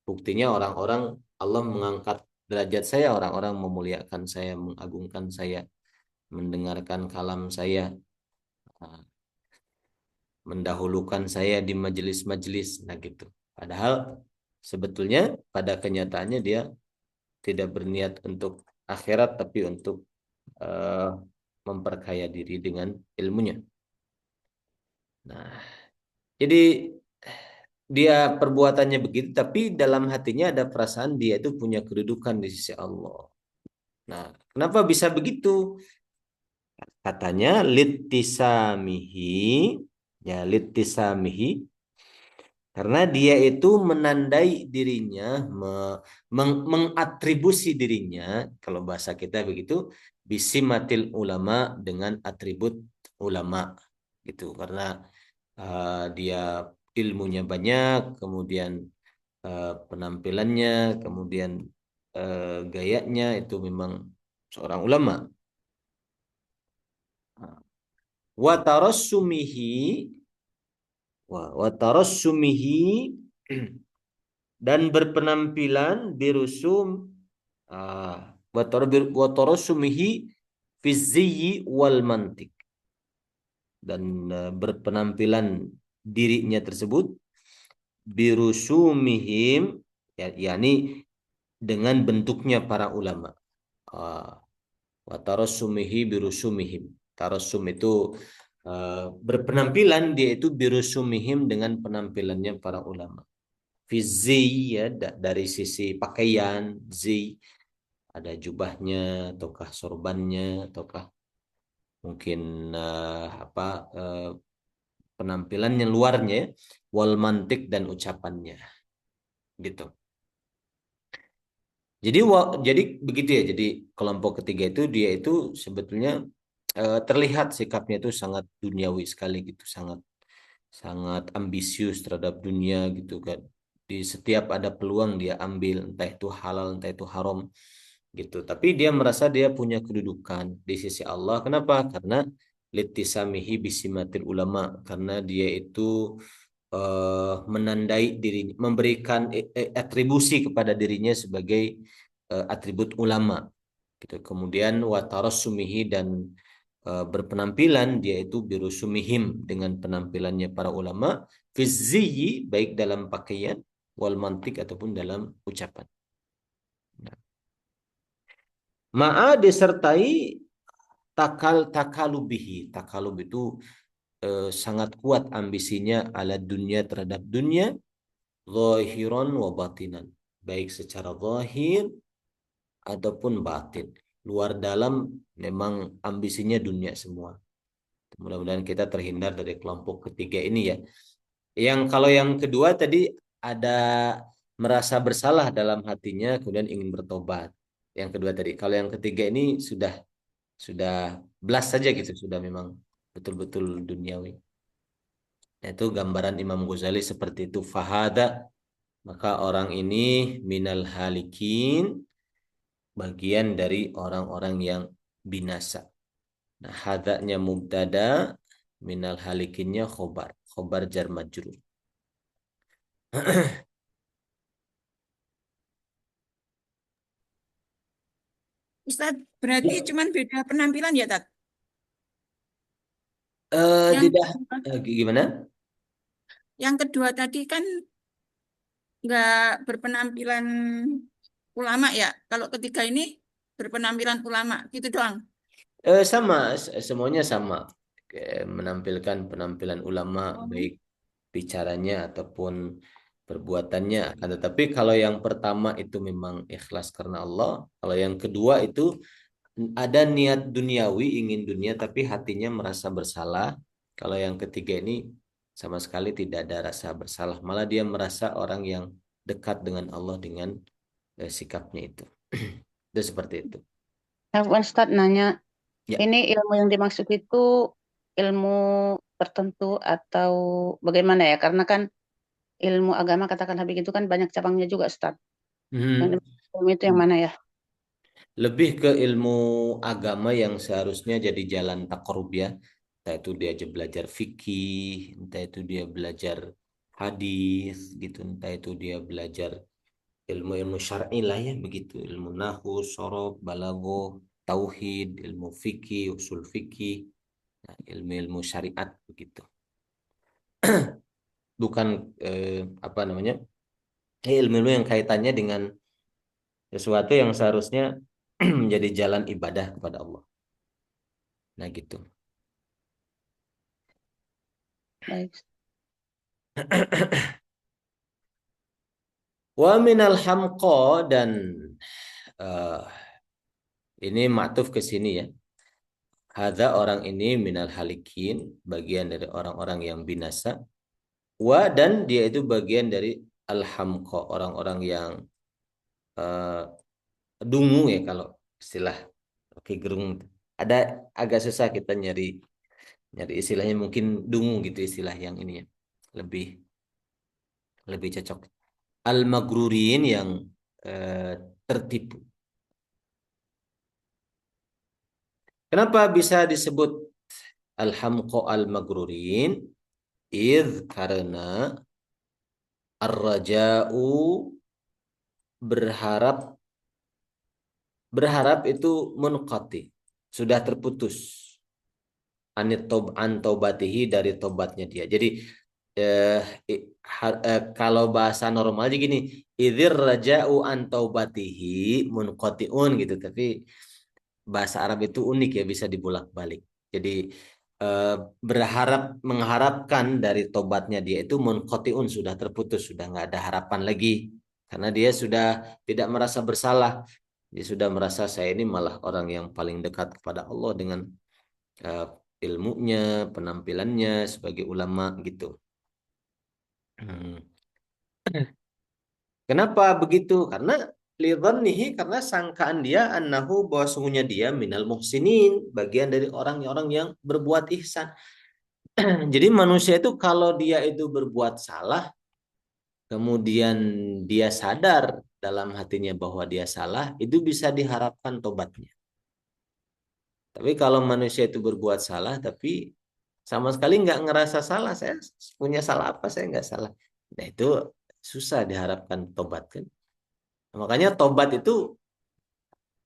Buktinya orang-orang, Allah mengangkat derajat saya, orang-orang memuliakan saya, mengagungkan saya, mendengarkan kalam saya, mendahulukan saya di majelis-majelis, nah gitu. Padahal sebetulnya pada kenyataannya dia tidak berniat untuk akhirat, tapi untuk memperkaya diri dengan ilmunya. Nah, jadi dia perbuatannya begitu, tapi dalam hatinya ada perasaan dia itu punya kedudukan di sisi Allah. Nah, kenapa bisa begitu? Katanya littisamihi, ya littisamihi, karena dia itu menandai dirinya, mengatribusi dirinya, kalau bahasa kita begitu, bisimatil ulama, dengan atribut ulama gitu. Karena dia ilmunya banyak, kemudian penampilannya, kemudian gayanya itu memang seorang ulama. Wa tarassumihi, dan berpenampilan birusum, wa tarassumihi fi ziyyi wal mantik, dan berpenampilan dirinya tersebut birusumihim, yakni dengan bentuknya para ulama. Wa tarassumihi birusumihim, tarassum itu berpenampilan, dia itu birusumihim, dengan penampilannya para ulama. Fizi, ya, dari sisi pakaian, zi, ada jubahnya, ataukah sorbannya, ataukah mungkin penampilannya luarnya, wal mantik, dan ucapannya gitu. Jadi begitu ya. Jadi kelompok ketiga itu, dia itu sebetulnya terlihat sikapnya itu sangat duniawi sekali gitu, sangat sangat ambisius terhadap dunia gitu kan. Di setiap ada peluang dia ambil, entah itu halal entah itu haram gitu. Tapi dia merasa dia punya kedudukan di sisi Allah. Kenapa? Karena litisamihi bisimatil ulama, karena dia itu menandai dirinya, memberikan atribusi kepada dirinya sebagai atribut ulama Gitu. Kemudian watarasumihi dan berpenampilan dia itu birusumihim dengan penampilannya para ulama fizziyi baik dalam pakaian wal mantik ataupun dalam ucapan. Nah, ma'a disertai takalubihi. Takalub itu sangat kuat ambisinya ala dunia terhadap dunia zahiran wa batinan. Baik secara zahir ataupun batin. Luar dalam memang ambisinya dunia semua. Mudah-mudahan kita terhindar dari kelompok ketiga ini ya. Kalau yang kedua tadi ada merasa bersalah dalam hatinya kemudian ingin bertobat. Yang kedua tadi. Kalau yang ketiga ini sudah belas saja gitu, sudah memang betul-betul duniawi. Itu gambaran Imam Ghazali seperti itu. Fahada, maka orang ini minal halikin, bagian dari orang-orang yang binasa. Nah, hadanya mubtada, minal halikinnya khobar. Khobar jar majrur. Ustadz, berarti Ya. cuman beda penampilan ya, Tat? Yang Tidak, kedua, gimana? yang kedua tadi kan nggak berpenampilan ulama ya. Kalau ketiga ini berpenampilan ulama, gitu doang. Sama, semuanya sama. Menampilkan penampilan ulama, Oh, baik bicaranya ataupun perbuatannya. Akan tetapi kalau yang pertama itu memang ikhlas karena Allah. Kalau yang kedua itu ada niat duniawi, ingin dunia, tapi hatinya merasa bersalah. Kalau yang ketiga ini sama sekali tidak ada rasa bersalah. Malah dia merasa orang yang dekat dengan Allah dengan sikapnya itu. Itu seperti itu. Ustadz nanya, Ya. ini ilmu yang dimaksud itu ilmu tertentu atau bagaimana ya? Karena kan ilmu agama katakan habis itu kan banyak cabangnya juga, Ustadz. Yang Hmm. dimaksud ilmu itu yang mana ya? Lebih ke ilmu agama yang seharusnya jadi jalan takarub ya. Entah itu dia aja belajar fikih, entah itu dia belajar hadis gitu, entah itu dia belajar ilmu-ilmu syar'i lah ya begitu, ilmu nahwu, shorof, balaghah, tauhid, ilmu fikih, usul fikih, nah, ilmu-ilmu syariat begitu. Bukan apa namanya? Ilmu-ilmu yang kaitannya dengan sesuatu yang seharusnya menjadi jalan ibadah kepada Allah. Nah gitu. Baik. Wa minal hamqa dan eh, ini maktuf ke sini ya. Hadza orang ini minal halikin, bagian dari orang-orang yang binasa. Wa dan dia itu bagian dari al-hamqa, orang-orang yang eh, dungu ya kalau istilah Rocky Gerung. Ada agak susah kita nyari nyari istilahnya, mungkin dungu gitu istilah yang ini ya. Lebih lebih cocok. Al-magrurin yang eh, tertipu. Kenapa bisa disebut al-hamqa al-magrurin? Karena ar-raja'u berharap berharap itu munqati, sudah terputus an taubatihi dari tobatnya dia. Jadi eh, kalau bahasa normal aja gini, idzir raja'u an taubatihi munqatiun gitu, tapi bahasa Arab itu unik ya, bisa dibolak-balik. Jadi berharap mengharapkan dari tobatnya dia itu munqatiun, sudah terputus, sudah nggak ada harapan lagi karena dia sudah tidak merasa bersalah. Dia sudah merasa saya ini malah orang yang paling dekat kepada Allah dengan uh, ilmunya, penampilannya sebagai ulama gitu. Hmm. Kenapa begitu? Karena lidhannihi, karena sangkaan dia annahu, bahwa sungguhnya dia minal muhsinin, bagian dari orang-orang yang berbuat ihsan. Jadi manusia itu kalau dia itu berbuat salah, kemudian dia sadar dalam hatinya bahwa dia salah, itu bisa diharapkan tobatnya. Tapi kalau manusia itu berbuat salah, tapi sama sekali nggak ngerasa salah, saya punya salah apa, saya nggak salah. Nah itu susah diharapkan tobat kan. Makanya tobat itu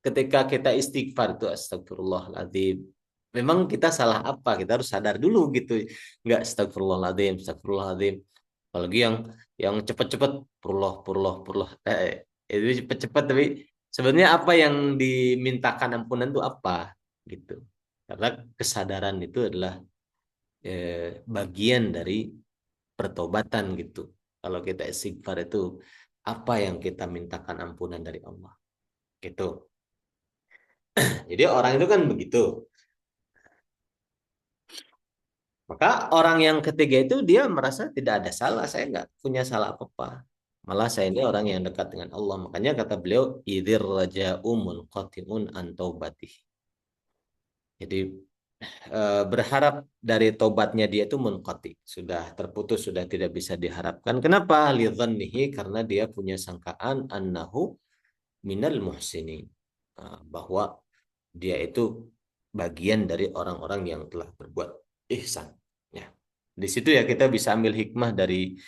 ketika kita istighfar itu astagfirullahaladzim. Memang kita salah apa? Kita harus sadar dulu gitu. Enggak astagfirullahaladzim, astagfirullahaladzim. Apalagi yang cepat-cepat purloh. Itu cepat-cepat tapi sebenarnya apa yang dimintakan ampunan itu apa gitu. Karena kesadaran itu adalah bagian dari pertobatan gitu. Kalau kita istighfar itu apa yang kita mintakan ampunan dari Allah. Gitu. Jadi orang itu kan begitu. Maka orang yang ketiga itu dia merasa tidak ada salah. Saya nggak punya salah apa-apa. Malah saya ini orang yang dekat dengan Allah. Makanya kata beliau, idzir raja'u munqati'un an taubatih. Jadi berharap dari tobatnya dia itu munqati, sudah terputus, sudah tidak bisa diharapkan. Kenapa? Lidzannihi, karena dia punya sangkaan annahu minal muhsinin, bahwa dia itu bagian dari orang-orang yang telah berbuat ihsan. Ya. Di situ ya kita bisa ambil hikmah dari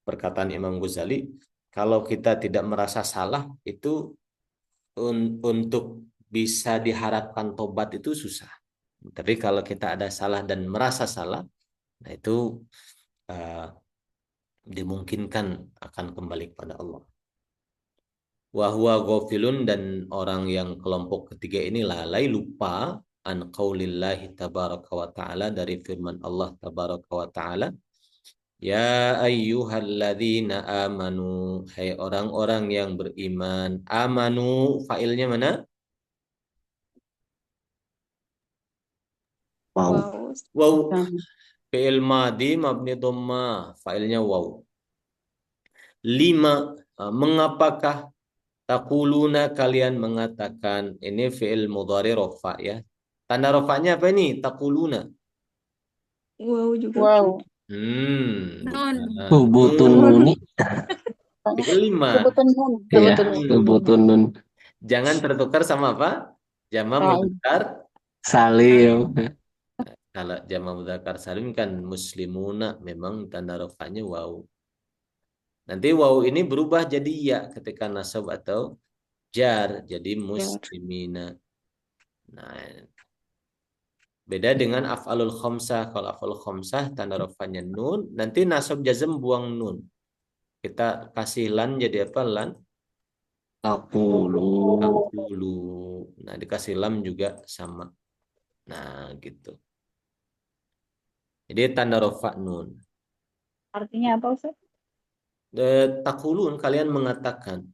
perkataan Imam Ghazali, kalau kita tidak merasa salah itu untuk bisa diharapkan tobat itu susah. Tapi kalau kita ada salah dan merasa salah, nah itu dimungkinkan akan kembali kepada Allah. Wa huwa ghafilun, dan orang yang kelompok ketiga ini lalai, lupa an qaulillahi tabaraka wa ta'ala, dari firman Allah tabaraka wa ta'ala, ya ayyuhalladzina amanu, hai orang-orang yang beriman. Amanu fa'ilnya mana? Wow. Wow. Fi'il madhi mabni dhamma, fa'ilnya waw. 5. Mengapakah taquluna, kalian mengatakan. Ini fi'il mudhari rafa ya. Tanda rafanya apa ini? Taquluna. Wow juga. Wow. Nun. Subutun nuni. Fi'il 5. Sebutun nun. Iya, Sebutun nun. subutun nun. Jangan tertukar sama apa? Jama' mudzakkar. Salim. Kalau jama' mudzakkar salim kan muslimuna, memang tanda rafanya waw. Nanti waw ini berubah jadi ya ketika nasab atau jar, jadi muslimina. Nah, beda dengan af'alul khamsah. Kalau af'alul khamsah tanda rafanya nun, nanti nasab jazm buang nun. Kita kasih lan jadi apa? Lan Aqulu. aqulu. Nah, dikasih lam juga sama. Nah, gitu. Jadi tanda rafa nun. Artinya apa, Ustaz? Taqulun, kalian mengatakan.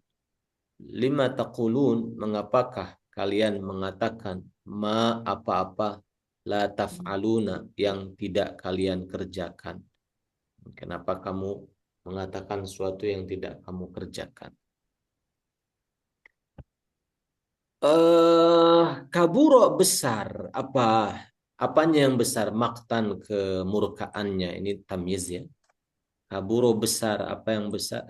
Lima taqulun, mengapakah kalian mengatakan, ma apa-apa, la taf'aluna, yang tidak kalian kerjakan. Kenapa kamu mengatakan sesuatu yang tidak kamu kerjakan? Kaburo besar, apanya yang besar? Maktan, kemurkaannya. Ini tamyiz ya. Kaburo besar, apa yang besar?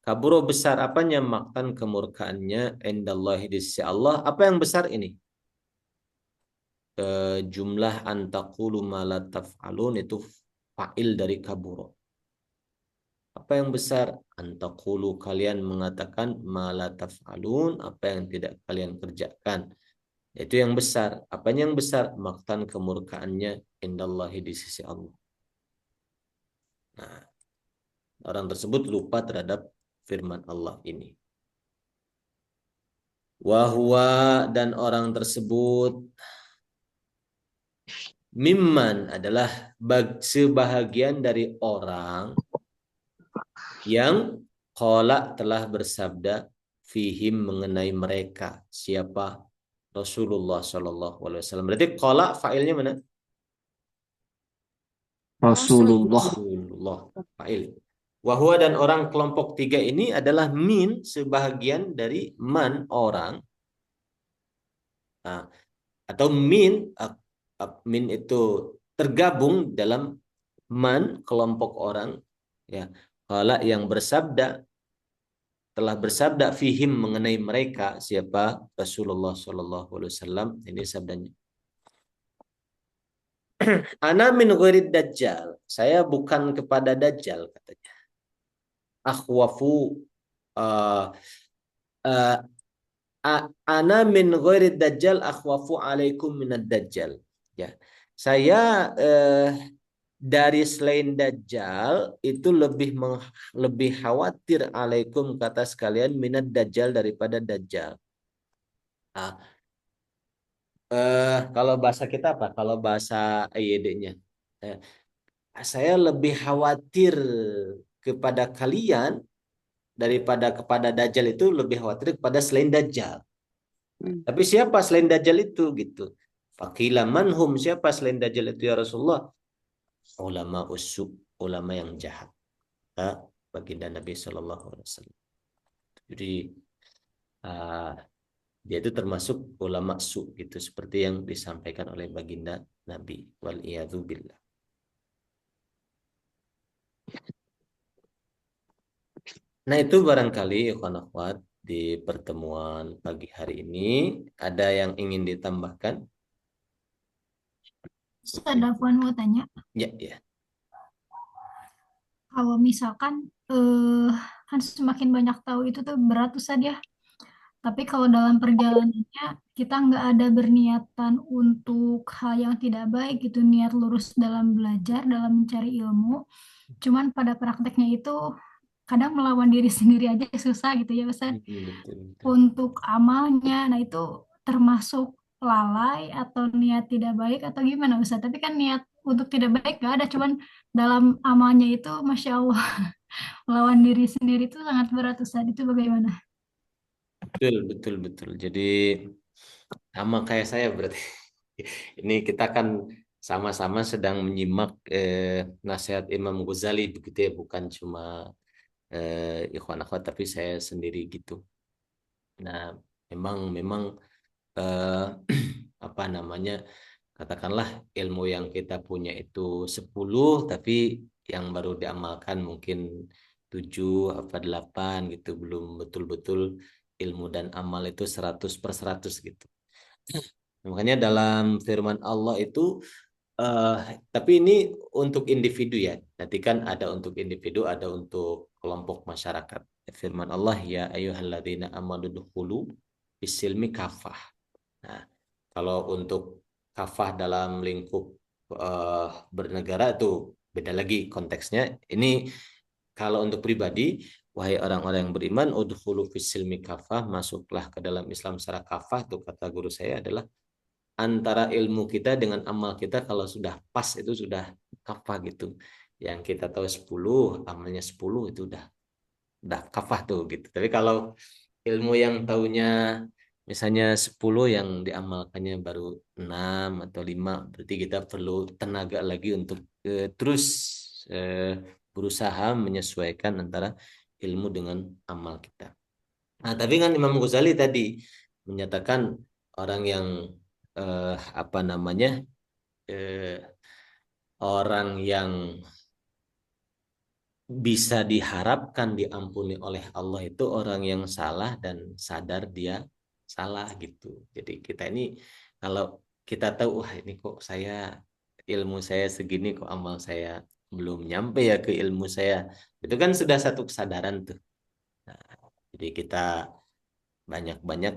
Kaburo besar apanya? Maktan, kemurkaannya. Indallahi, di sisi Allah. Apa yang besar ini? Jumlah antaqulu ma la taf'alun, itu fa'il dari kaburo. Apa yang besar? Antaqulu, kalian mengatakan ma la taf'alun, apa yang tidak kalian kerjakan. Itu yang besar. Apanya yang besar? Maktan, kemurkaannya. Indallahi, di sisi Allah. Nah, orang tersebut lupa terhadap firman Allah ini. Wahwa, dan orang tersebut, mimman, adalah sebahagian dari orang yang qala, telah bersabda, fihim, mengenai mereka. Siapa? Rasulullah SAW. Berarti qala fa'ilnya mana? Rasulullah. Rasulullah, fa'il. Wahwa, dan orang kelompok 3 ini adalah min, sebahagian dari man, orang. Nah, atau min itu tergabung dalam man, kelompok orang. Ya, qala, yang bersabda, telah bersabda, fihim, mengenai mereka. Siapa? Rasulullah SAW. Ini sabdanya. Ana min ghurid dajjal. Saya bukan kepada dajjal, katanya. Akhwafu Ana min ghairi dajjal akhwafu alaikum minad dajjal. Ya. Saya dari selain dajjal itu lebih khawatir alaikum kata sekalian minad dajjal daripada dajjal. Ah, kalau bahasa kita apa? Kalau bahasa IED-nya. Saya lebih khawatir kepada kalian daripada kepada dajjal, itu lebih khawatir kepada selain dajjal. Tapi siapa selain dajjal itu gitu? Faqila manhum, siapa selain dajjal itu ya Rasulullah? Ulama usuk, ulama yang jahat. Baginda Nabi Shallallahu Alaihi Wasallam. Jadi dia itu termasuk ulama su gitu, seperti yang disampaikan oleh baginda Nabi. Wal billah. Nah itu barangkali ikhwan akhwat di pertemuan pagi hari ini ada yang ingin ditambahkan? Ada Puan mau tanya, Ya, ya. kalau misalkan kan semakin banyak tahu itu tuh berat Ustaz ya. Tapi kalau dalam perjalanannya kita nggak ada berniatan untuk hal yang tidak baik gitu, niat lurus dalam belajar, dalam mencari ilmu. Cuman pada prakteknya itu kadang melawan diri sendiri aja susah gitu ya Ustaz. Betul. Untuk amalnya, nah itu termasuk lalai atau niat tidak baik atau gimana Ustaz? Tapi kan niat untuk tidak baik nggak ada, cuman dalam amalnya itu Masya Allah melawan diri sendiri itu sangat berat Ustaz. Itu bagaimana? Betul. Jadi sama kayak saya berarti. Ini kita kan sama-sama sedang menyimak nasihat Imam Ghazali begitu ya, bukan cuma ikhwan akhwat tapi saya sendiri gitu. Nah, memang eh, apa namanya? Katakanlah ilmu yang kita punya itu 10 tapi yang baru diamalkan mungkin 7 apa 8 gitu, belum betul-betul ilmu dan amal itu 100/100 gitu. Makanya dalam firman Allah itu eh, tapi ini untuk individu ya. Nanti kan ada untuk individu, ada untuk kelompok masyarakat. Firman Allah ya ayyuhalladzina amanu dukhulu bisilmi kafah. Nah, kalau untuk kafah dalam lingkup bernegara itu beda lagi konteksnya. Ini kalau untuk pribadi, wahai orang-orang yang beriman, udkhulu fis-silmi kafah, masuklah ke dalam Islam secara kafah, tuh kata guru saya adalah antara ilmu kita dengan amal kita kalau sudah pas itu sudah kafah gitu. Yang kita tahu 10, amalnya 10 itu udah kafah tuh gitu. Tapi kalau ilmu yang tahunya misalnya 10 yang diamalkannya baru 6 atau 5, berarti kita perlu tenaga lagi untuk terus berusaha menyesuaikan antara ilmu dengan amal kita. Nah, tapi kan Imam Ghazali tadi menyatakan orang yang apa namanya orang yang bisa diharapkan diampuni oleh Allah itu orang yang salah dan sadar dia salah gitu. Jadi kita ini kalau kita tahu wah ini kok saya ilmu saya segini kok amal saya belum nyampe ya ke ilmu saya. Itu kan sudah satu kesadaran tuh. Nah, jadi kita banyak-banyak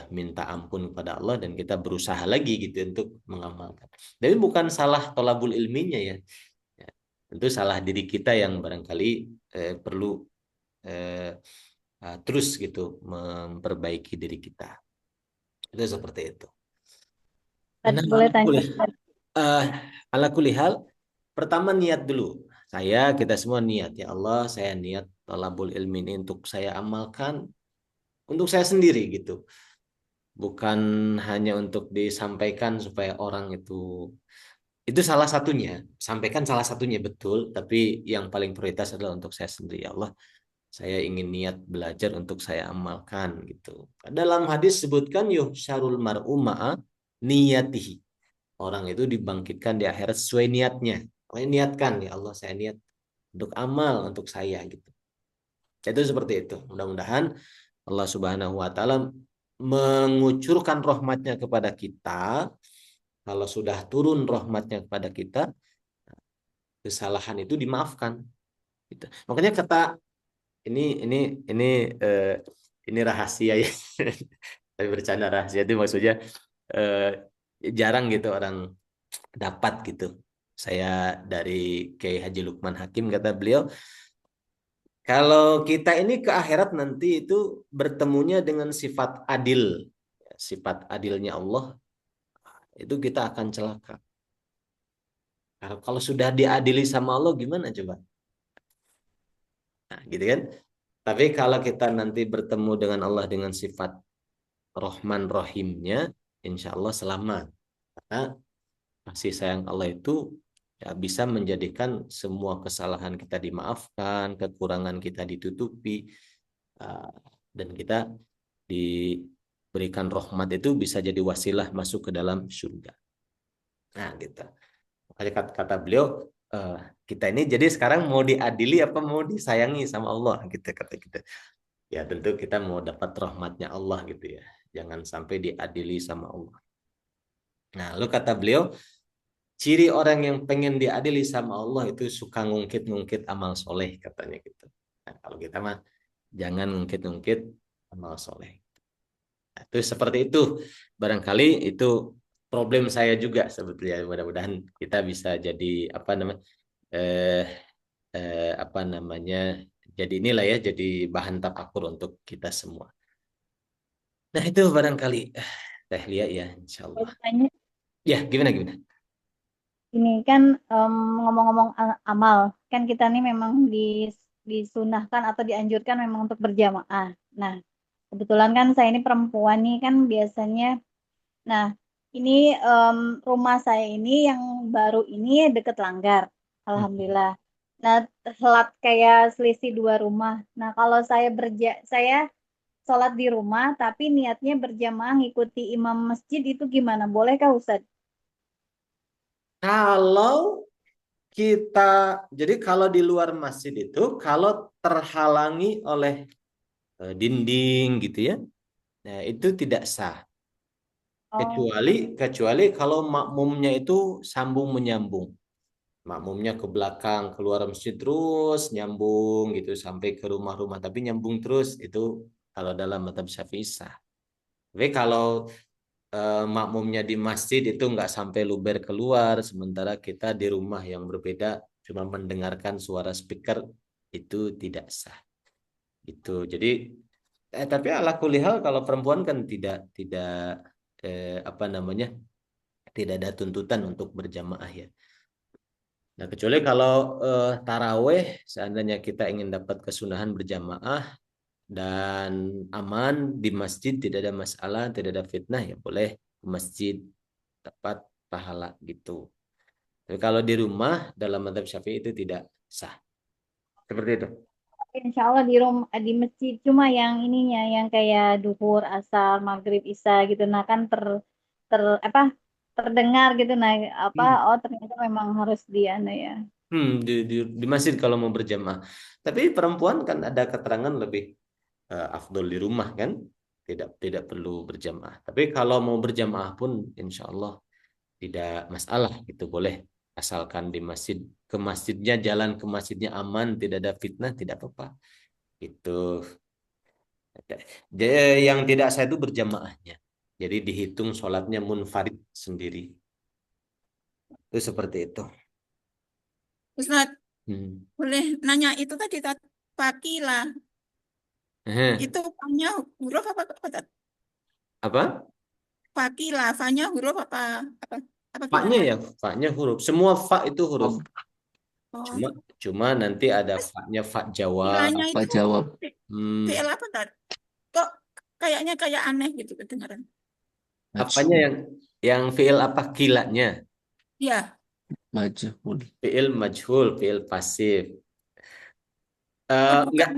minta ampun kepada Allah dan kita berusaha lagi gitu untuk mengamalkan. Tapi bukan salah tolabul ilminya ya. Tentu salah diri kita yang barangkali perlu terus gitu memperbaiki diri kita. Itu seperti itu. Nah, Boleh tanya. ala kulli hal, pertama niat dulu. Kita semua niat ya Allah, saya niat talabul ilmi ini untuk saya amalkan untuk saya sendiri gitu. Bukan hanya untuk disampaikan supaya orang itu salah satunya, sampaikan salah satunya betul, tapi yang paling prioritas adalah untuk saya sendiri. Ya Allah, saya ingin niat belajar untuk saya amalkan gitu. Dalam hadis sebutkan yuhsyarul mar'u ma'a niyatihi. Orang itu dibangkitkan di akhirat sesuai niatnya. Pokoknya niatkan ya Allah, saya niat untuk amal untuk saya gitu. Itu seperti itu. Mudah-mudahan Allah Subhanahu wa taala mengucurkan rahmatnya kepada kita. Kalau sudah turun rahmatnya kepada kita, kesalahan itu dimaafkan. Gitu. Makanya kata ini ini rahasia ya. Tapi bercanda, rahasia itu maksudnya eh, jarang gitu orang dapat gitu. Saya dari Kiai Haji Lukman Hakim, kata beliau, kalau kita ini ke akhirat nanti itu bertemunya dengan sifat adil, sifat adilnya Allah, itu kita akan celaka. Kalau sudah diadili sama Allah gimana coba? Nah, gitu kan? Tapi kalau kita nanti bertemu dengan Allah dengan sifat Rahman Rahimnya, insya Allah selamat. Karena kasih sayang Allah itu ya bisa menjadikan semua kesalahan kita dimaafkan, kekurangan kita ditutupi, uh, dan kita diberikan rahmat itu bisa jadi wasilah masuk ke dalam surga. Nah, gitu. Makanya kata beliau, uh, kita ini jadi sekarang mau diadili apa mau disayangi sama Allah gitu, kata kita. Ya tentu kita mau dapat rahmatnya Allah gitu ya. Jangan sampai diadili sama Allah. Nah, lalu kata beliau, ciri orang yang pengen diadili sama Allah itu suka ngungkit-ngungkit amal soleh, katanya gitu. Nah, kalau kita mah jangan ngungkit-ngungkit amal soleh. Nah, itu seperti itu. Barangkali itu problem saya juga sebetulnya. Mudah-mudahan kita bisa jadi eh, apa namanya jadi inilah ya, jadi bahan tafakur untuk kita semua. Nah itu barangkali Teh Lia ya, insya Allah. Tanya, Ya gimana gimana? ini kan ngomong-ngomong amal, kan kita nih memang disunahkan atau dianjurkan memang untuk berjamaah. Nah, kebetulan kan saya ini perempuan nih kan biasanya. Nah, ini rumah saya ini yang baru ini deket Langgar, alhamdulillah. Nah, telat kayak selisih 2 rumah. Nah, kalau saya sholat di rumah, tapi niatnya berjamaah ngikuti imam masjid itu gimana? Bolehkah Ustaz? Kalau kita, jadi kalau di luar masjid itu, kalau terhalangi oleh dinding gitu ya, nah itu tidak sah. Oh, Kecuali kalau makmumnya itu sambung menyambung. Makmumnya ke belakang, keluar masjid terus nyambung gitu sampai ke rumah-rumah, tapi nyambung terus itu kalau dalam mazhab Syafi'i sah. Tapi kalau makmumnya di masjid itu nggak sampai luber keluar, sementara kita di rumah yang berbeda cuma mendengarkan suara speaker, itu tidak sah. Itu jadi tapi ala kulli hal kalau perempuan kan tidak apa namanya, tidak ada tuntutan untuk berjamaah ya. Nah, kecuali kalau taraweh, seandainya kita ingin dapat kesunahan berjamaah dan aman di masjid, tidak ada masalah, tidak ada fitnah, ya boleh ke masjid dapat pahala gitu. Tapi kalau di rumah dalam mazhab Syafi'i itu tidak sah. Seperti itu. insya Allah di rumah di masjid cuma yang ininya yang kayak duhur, asar, maghrib, isya gitu. Nah kan ter apa terdengar gitu. Nah apa Hmm. oh ternyata memang harus di anu ya. Di masjid kalau mau berjamaah. Tapi perempuan kan ada keterangan lebih afdol di rumah kan, tidak perlu berjamaah. Tapi kalau mau berjamaah pun insya Allah tidak masalah, itu boleh asalkan di masjid, ke masjidnya, jalan ke masjidnya aman, tidak ada fitnah, tidak apa-apa. Itu yang tidak sah itu berjamaahnya. Jadi dihitung sholatnya munfarid sendiri. Itu seperti itu. Ustaz, Hmm. boleh nanya itu tadi Fakila. Itu fanya huruf apa Tat? Apa? Fakila, fanya huruf apa apa Fa-nya gimana? ya, fa-nya huruf. Semua fa itu huruf. Oh, Cuma nanti ada terus fa-nya fa Jawa. kilanya Apa itu jawab? Hmm. fi'il apa Tat? Kok kayaknya kayak aneh gitu kedengaran. Apanya yang fiil apa kilanya? Ya, Majhul. Fiil majhul, fiil pasif. oh bukan.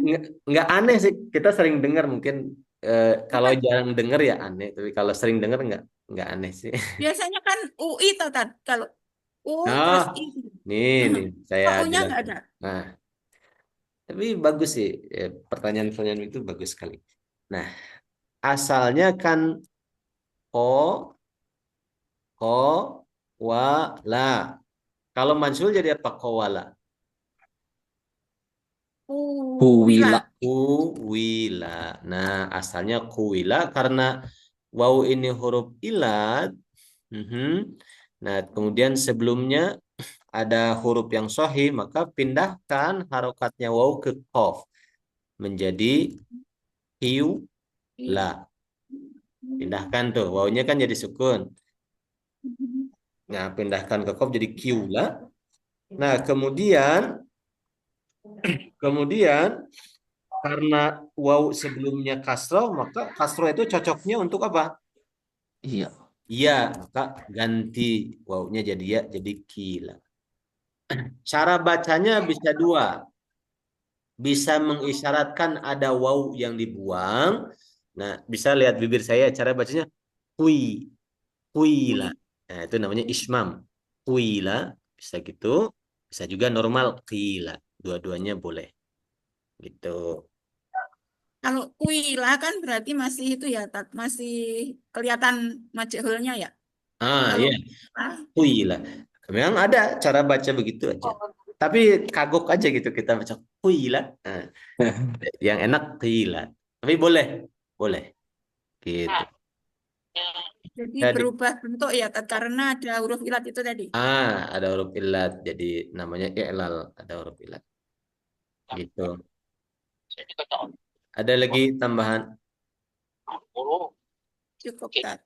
Nggak aneh sih. Kita sering dengar mungkin kalau Bukan. jarang dengar ya aneh. Tapi kalau sering dengar nggak aneh sih. Biasanya kan UI toh Tat. Kalau U Nah, terus I. nih saya Kok U-nya nggak jelaskan. ada? Nah, tapi bagus sih. Pertanyaan-pertanyaan itu bagus sekali. Nah, asalnya kan ko, wa, la. Kalau majhul jadi apa? Qawala. Huwila. Kuwila. Nah, asalnya kuwila karena waw ini huruf ilat. Nah, kemudian sebelumnya ada huruf yang sahih, maka pindahkan harokatnya waw ke qaf menjadi la. Pindahkan tuh, wawnya kan jadi sukun. Nah, pindahkan ke qaf jadi la. Nah, kemudian karena waw sebelumnya kasroh, maka kasroh itu cocoknya untuk apa? Iya. Iya, maka ganti wawnya jadi ya, jadi kila. Cara bacanya bisa dua. Bisa mengisyaratkan ada waw yang dibuang. Nah, bisa lihat bibir saya, cara bacanya kuila. Nah, itu namanya ismam. Kuila, bisa gitu. Bisa juga normal, kila. Dua-duanya boleh. Gitu. Kalau kuila kan berarti masih itu ya, Tat, masih kelihatan majhulnya ya. Kalau Iya. Kuila. Memang ada cara baca begitu aja. Tapi kagok aja gitu kita baca kuila. Nah, yang enak kuila. Tapi boleh. Boleh. Gitu. jadi Jadi, berubah bentuk ya, Tat, karena ada huruf ilat itu tadi. ada huruf ilat. Jadi namanya i'lal. Ada huruf ilat. Gitu. Ada lagi tambahan? Cukup, Tat.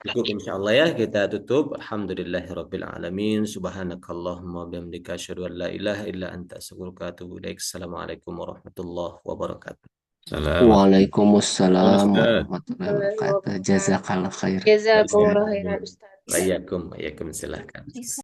Cukup insyaallah ya, kita tutup. Alhamdulillahirabbil alamin. Subhanakallahumma wa bihamdika asyhadu an la ilaha illa anta astaghfiruka wa atubu ilaik. Assalamualaikum warahmatullahi wabarakatuh. Salam. Waalaikumsalam warahmatullahi wabarakatuh. Jazakallah khair. Jazakumullah khairan Ustaz. Waalaikumsalam. Silahkan.